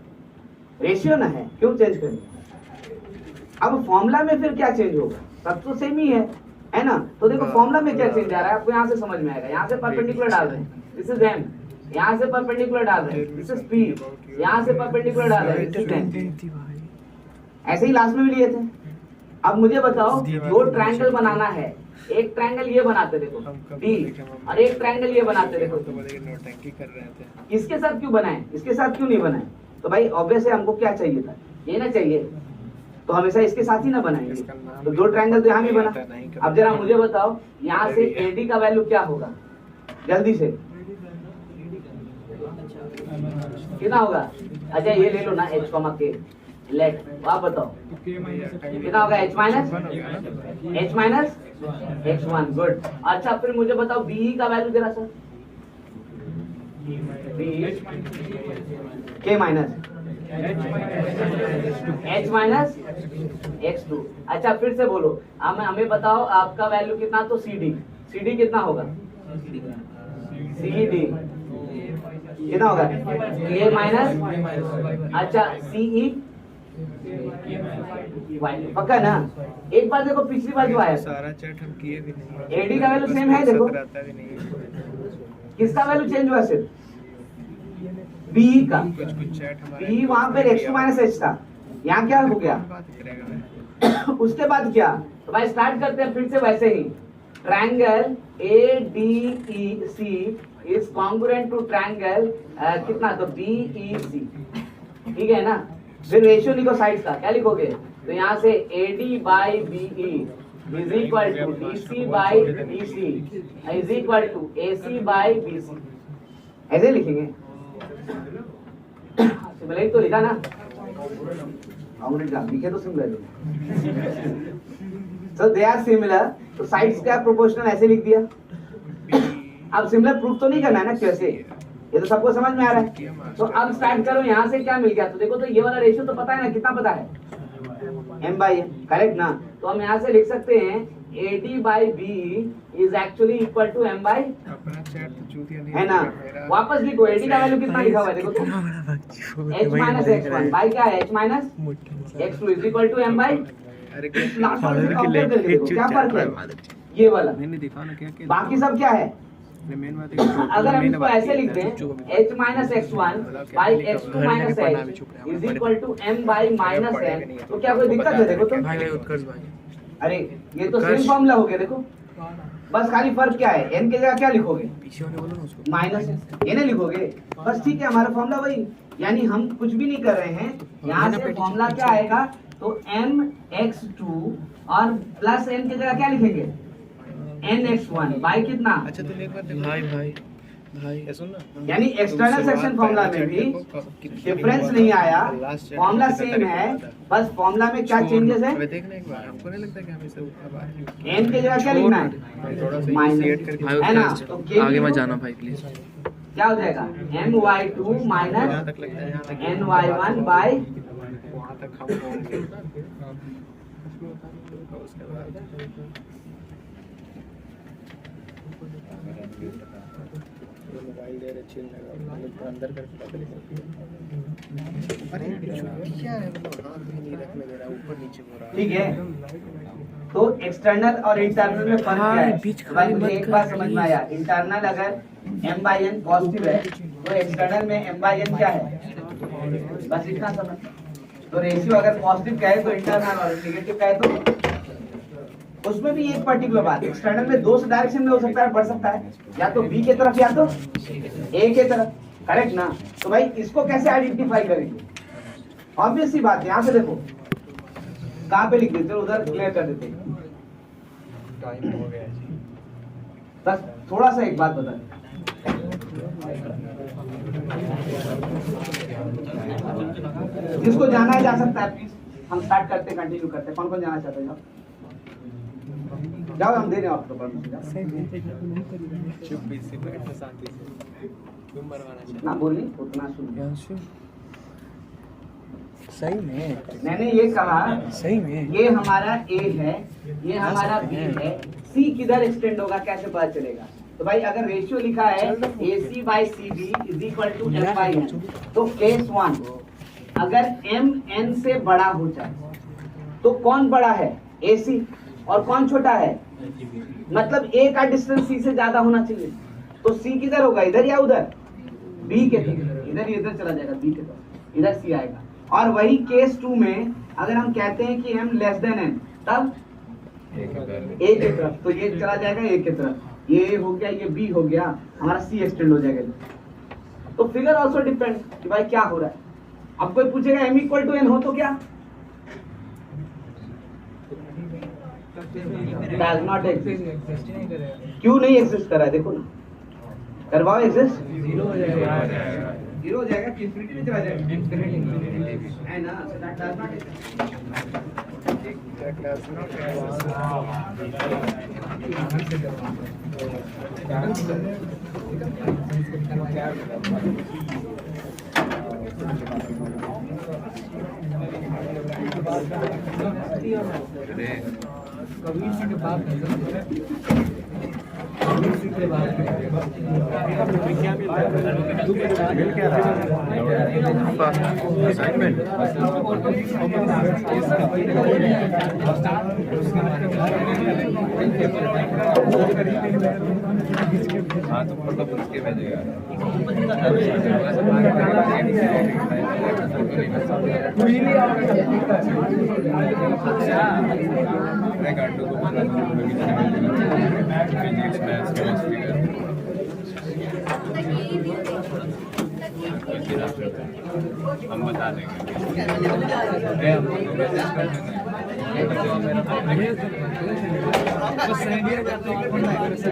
रेशियो ना है, क्यों चेंज करेंगे? अब फॉर्मूला में फिर क्या चेंज होगा? सब तो सेम ही है ना। तो देखो फॉर्मूला में क्या चेंज आ रहा है आपको यहाँ से समझ में आएगा। यहाँ से परपेंडिकुलर डाल रहे हैं, दिस इज m, यहाँ से परपेंडिकुलर डाल रहे हैं, दिस इज p, यहाँ से परपेंडिकुलर डाल रहे हैं, दिस इज n। ऐसे ही लास्ट में भी लिए थे। अब मुझे बताओ, दो ट्रायंगल बनाना है, एक ट्रायंगल ये बनाते देखो D और एक ट्रायंगल ये बनाते देखो। नोटंकी कर रहे थे, इसके साथ क्यों बनाए, इसके साथ क्यों नहीं बनाए? तो भाई ऑब्वियस है, हमको क्या चाहिए था? ये ना चाहिए, तो हमेशा इसके साथ ही ना बनाएंगे। तो दो ट्रायंगल तो यहाँ भी बना। अब जरा मुझे बताओ, यहाँ से AD का वैल्यू क्या होगा? जल्दी से कितना होगा? अच्छा ये ले लो ना, h, k लेट, आप बताओ कितना होगा? h minus x1। गुड। अच्छा फिर मुझे बताओ BE का वैल्यू जरा sir, B K minus H minus X2। अच्छा फिर से बोलो, हमें बताओ आपका वैल्यू कितना, तो CD कितना होगा, CD कितना होगा, K माइनस, अच्छा CE पक्का ना। एक बार देखो पिछली बार जो आया सारा चैट हम किए भी नहीं, AD का वैल्यू सेम है, देखो रहता भी नहीं, किसका वैल्यू चेंज हुआ, सिर्फ B का। कुछ चैट हमारे B वहां पे X2 माइनस H था, यहाँ क्या हो गया बात करेगा। उसके बाद क्या, तो भाई स्टार्ट करते हैं फिर से वैसे ही। Triangle ADEC is congruent to triangle कितना, तो BEC, ठीक है ना। फिर रेशियो लिखो साइड्स का, क्या लिखोगे, तो यहाँ से AD by BE is equal to DC by DC is equal to AC by BC, ऐसे लिखेंगे। सिमिलर तो लिखा ना, लिखे तो similar, so they are similar, तो साइड्स क्या प्रोपोर्शनल ऐसे लिख दिया। अब सिमिलर प्रूफ तो नहीं करना है ना कैसे, ये तो सबको समझ में आ रहा है। तो अब स्टार्ट करो, यहाँ से क्या मिल गया, तो देखो तो ये वाला रेशियो तो पता है ना, कितना पता है, M/N, करेक्ट ना। तो हम यहाँ से लिख सकते हैं AD by BE is actually equal to M by, अपना चैट तो चूतिया नहीं है ना। वापस लिखो, AD का वैल्यू कितना लिखा हुआ है, देखो तो H माइनस X1 बाई क्या है, H minus X2 is equal to M by, last वाले कंपेयर करके देखो क्या फर्क है, ये वाला। मैंने दिखा ना क्या क्या, बाकी सब क्या है, मेन बात है अगर हम इसको ऐसे लिख दें H minus X1 by X2 minus H is equal to M by minus N, तो क्या कोई दिक्कत है, देखो तो भाई उत्कर्ष भाई, अरे ये तो सेम फॉर्मूला हो गया, देखो बस खाली फर्क क्या है, N की जगह क्या लिखोगे, पीछे वाले बोलो ना उसको, माइनस N लिखोगे, बस ठीक है, हमारा फॉर्मूला वही, यानी हम कुछ भी नहीं कर रहे हैं। यहाँ से फॉर्मूला क्या आएगा, तो MX2 और प्लस N की जगह क्या लिखेंगे, NX1 बाई कितना, अच्छा तुम एक बार देखो भाई ये सुन ना, यानी एक्सटर्नल सेक्शन फॉर्मूला में भी डिफरेंस नहीं आया, फॉर्मूला सेम है, बस फॉर्मूला में क्या चेंजेस है, अबे देखना एक बार, हमको नहीं लगता कि हमें सब बाहर N की जगह क्या लिखना है, थोड़ा सा माइनस, सेट करके है ना। तो K आगे मत जाना भाई प्लीज। क्या हो जाएगा, My2 जहाँ माइनस तक लगता है, यहाँ तक NY1 बाई, वहाँ तक हम होंगे, उसके बाद मोबाइल दे रहे चिल लगा अंदर करके पता नहीं, अरे क्या है, मतलब हाथ भी नहीं रखने दे रहा, ऊपर नीचे हो रहा है, ठीक है। तो एक्सटर्नल और इंटरनल में फर्क क्या है, भाई मुझे एक बार समझ में आया, इंटरनल अगर M/N पॉजिटिव है तो एक्सटर्नल में M/N क्या है, बस इतना समझ। तो रेशियो अगर पॉजिटिव का है तो इंटरनल, और नेगेटिव का है तो उसमें भी एक पर्टिकुलर बात, एक्सटर्नल में दो से डायरेक्शन में हो सकता है, बढ़ सकता है, या तो B की तरफ या तो A की तरफ, करेक्ट ना। तो भाई इसको कैसे आइडेंटिफाई करेंगे, ऑब्वियस सी बात है, यहाँ से देखो कहाँ पे लिख देते, उधर क्लियर कर देते, टाइम हो गया जी। बस थोड़ा सा एक बात बता, जिसको जाना है जा सकता है प्लीज, हम स्टार्ट करते हैं, कंटिन्यू करते हैं, कौन कौन जाना चाहते हैं, जाओ हम दे रहे हैं आपको परमिशन, चुप से बैठ शांति से, तुम मरवाना चाहिए ना बोलनी उतना सुन। सही में, मैंने ये कहा सही में ये हमारा A है, ये हमारा B है, C किधर एक्सटेंड होगा कैसे पता चलेगा, तो भाई अगर रेशियो लिखा है AC by CB is equal to M/N, तो केस 1 अगर M N से बड़ा हो जाए तो कौन बड़ा है, AC, और कौन छोटा है, मतलब A का डिस्टेंस C से ज्यादा होना चाहिए, तो C किधर होगा, इधर या उधर, B के तरफ, इधर चला जाएगा B के तरफ, इधर C आएगा। और वही केस 2 में अगर हम कहते हैं कि M लेस देन N, तब A के तरफ, तो ये चला जाएगा A के तरफ, ये हो गया, ये B हो गया, हमारा C एक्सटेंड हो जाएगा। तो फिगर ऑल्सो डिपेंड कि भाई क्या हो रहा है। अब कोई पूछेगा M इक्वल टू N हो तो क्या, डज नॉट एग्जिस्ट, क्यों नहीं एग्जिस्ट कर रहा है, देखो ना, करवाओ एग्जिस्ट, जीरो हो जाएगा, इंफिनिटी में चला जाएगा, है ना, so that does not exist। Class में हाँ तो फोटो पूछ के भेजेगा हम बता देंगे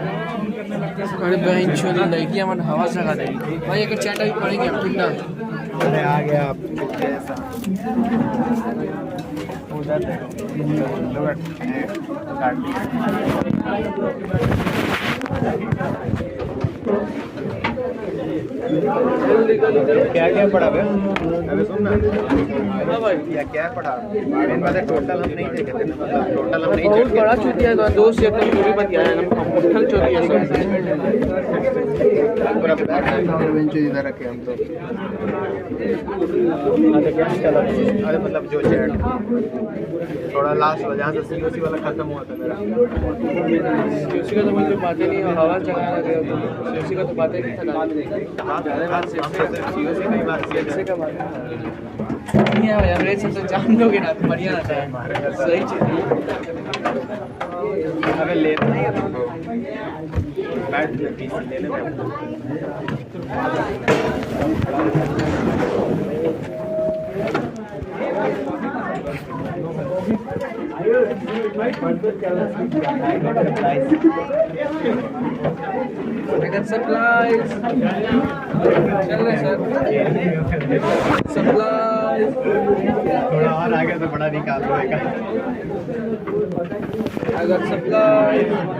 अरे बहन छोरी लड़कियां मन हवा से लगा देगी भाई एक चैट अभी पढ़ेंगे हम ठंडा अरे आ गया आप ऐसा हो जाते लोग क्या क्या पढ़ा बे? अबे सुन ना क्या पढ़ा टोटल हम नहीं देखे थे मतलब टोटल हम नहीं बहुत बड़ा चुतिया है दोस्त ये अपनी पूरी बात यार हम मुठल चोरी है पूरा बेंच इधर रखे हम तो क्या चला अरे मतलब जो चैट थोड़ा लास्ट वाला जहाँ से सीओसी वाला खत्म हुआ था मेरा सीओसी का तो मुझे बातें नहीं हवा चला गया सीओसी का तो बातें नहीं था सीओसी नहीं बात सीओसी का बात नहीं है भाई अंग्रेज से तो जान लोगे ना तो बढ़िया रहता है सही चीज़ अबे लेना नहीं है तुमको बैठ पीसी ले ले supplies चल रहे सर supplies थोड़ा और आगे तो बड़ा निकाल दो एक I got supplies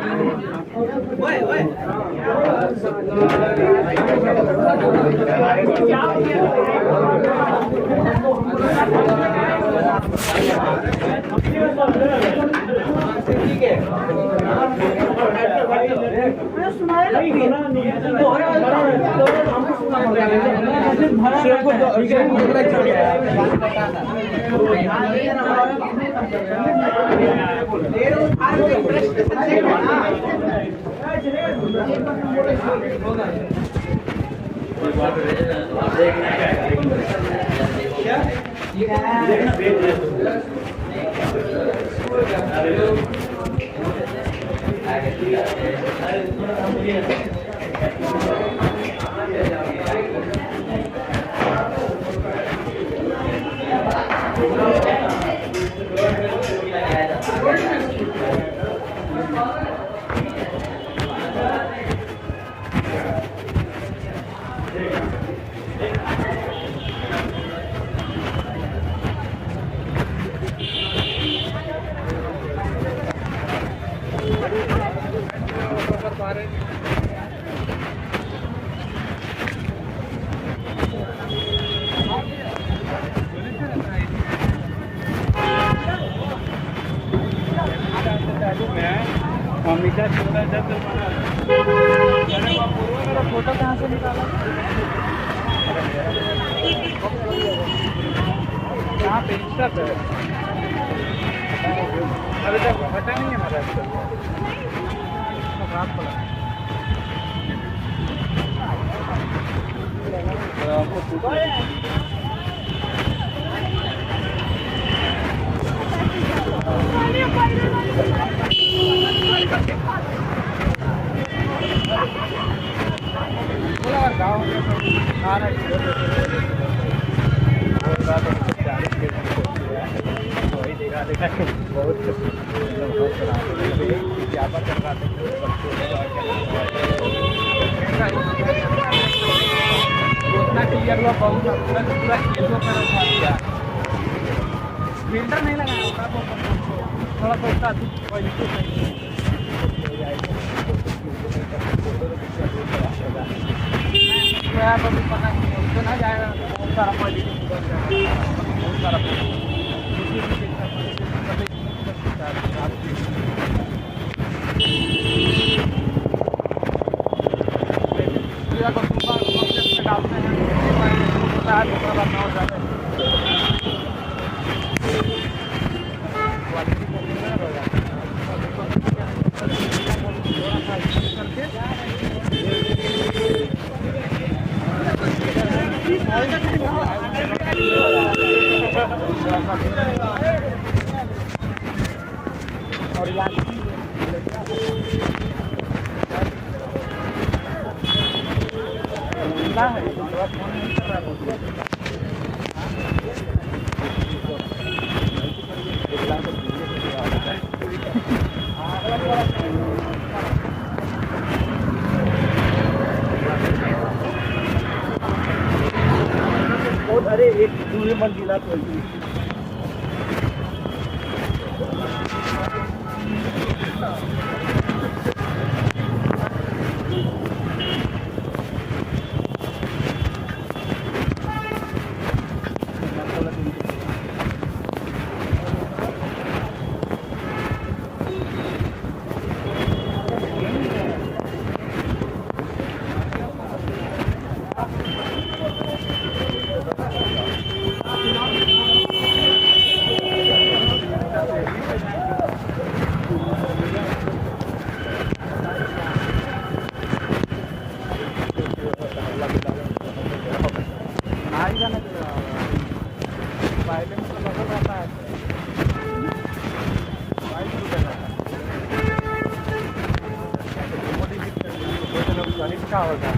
फोटो कहाँ से निकाला यहाँ पे इंस्टा पे अभी तक पता नहीं है हमारा रात पड़ा गाँव आ रहा है वही देखा बहुत व्यापार कर रहा था क्लियर हुआ बहुत पूरा फिल्टर नहीं लगाया थोड़ा सा उसका पॉजिटिव तो पता नहीं तो ना जाएगा, बहुत सारा पॉजिटिव बहुत सारा डालते हैं और अरे एक दूसरे मंजिला तो का होगा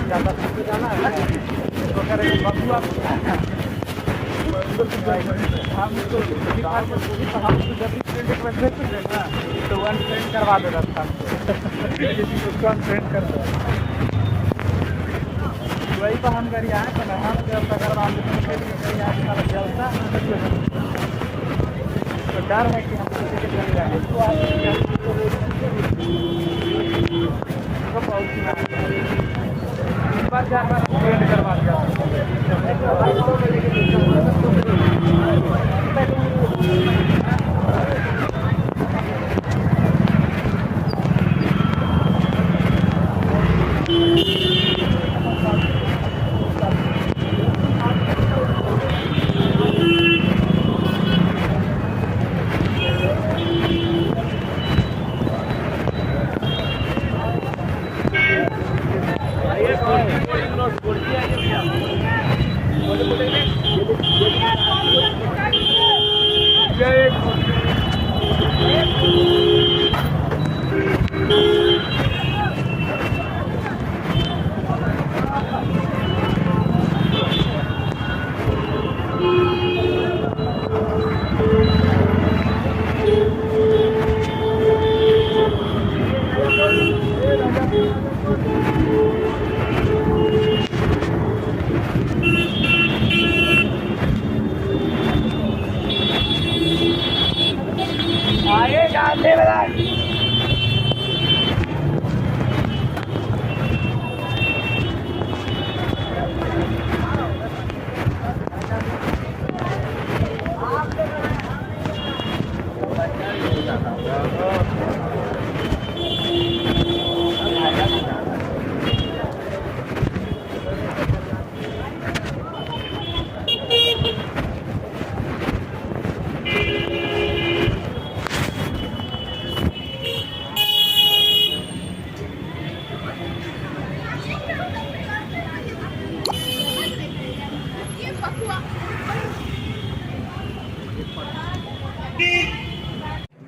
ज़्यादा जाना है तो करें बबुआ हम तो जब भी फ्रेंड तो अनफ्रेंड करवा देता था उसको अनफ्रेंड कर दो वही पर हम करिए आए तो हम जब करवा देते जलता तो डर है कि हम किसी के चले जाएंगे तो इस बार 4 बार फ्रेंड करवा दिया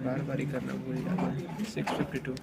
बार बार ही करना भूल जाता है 652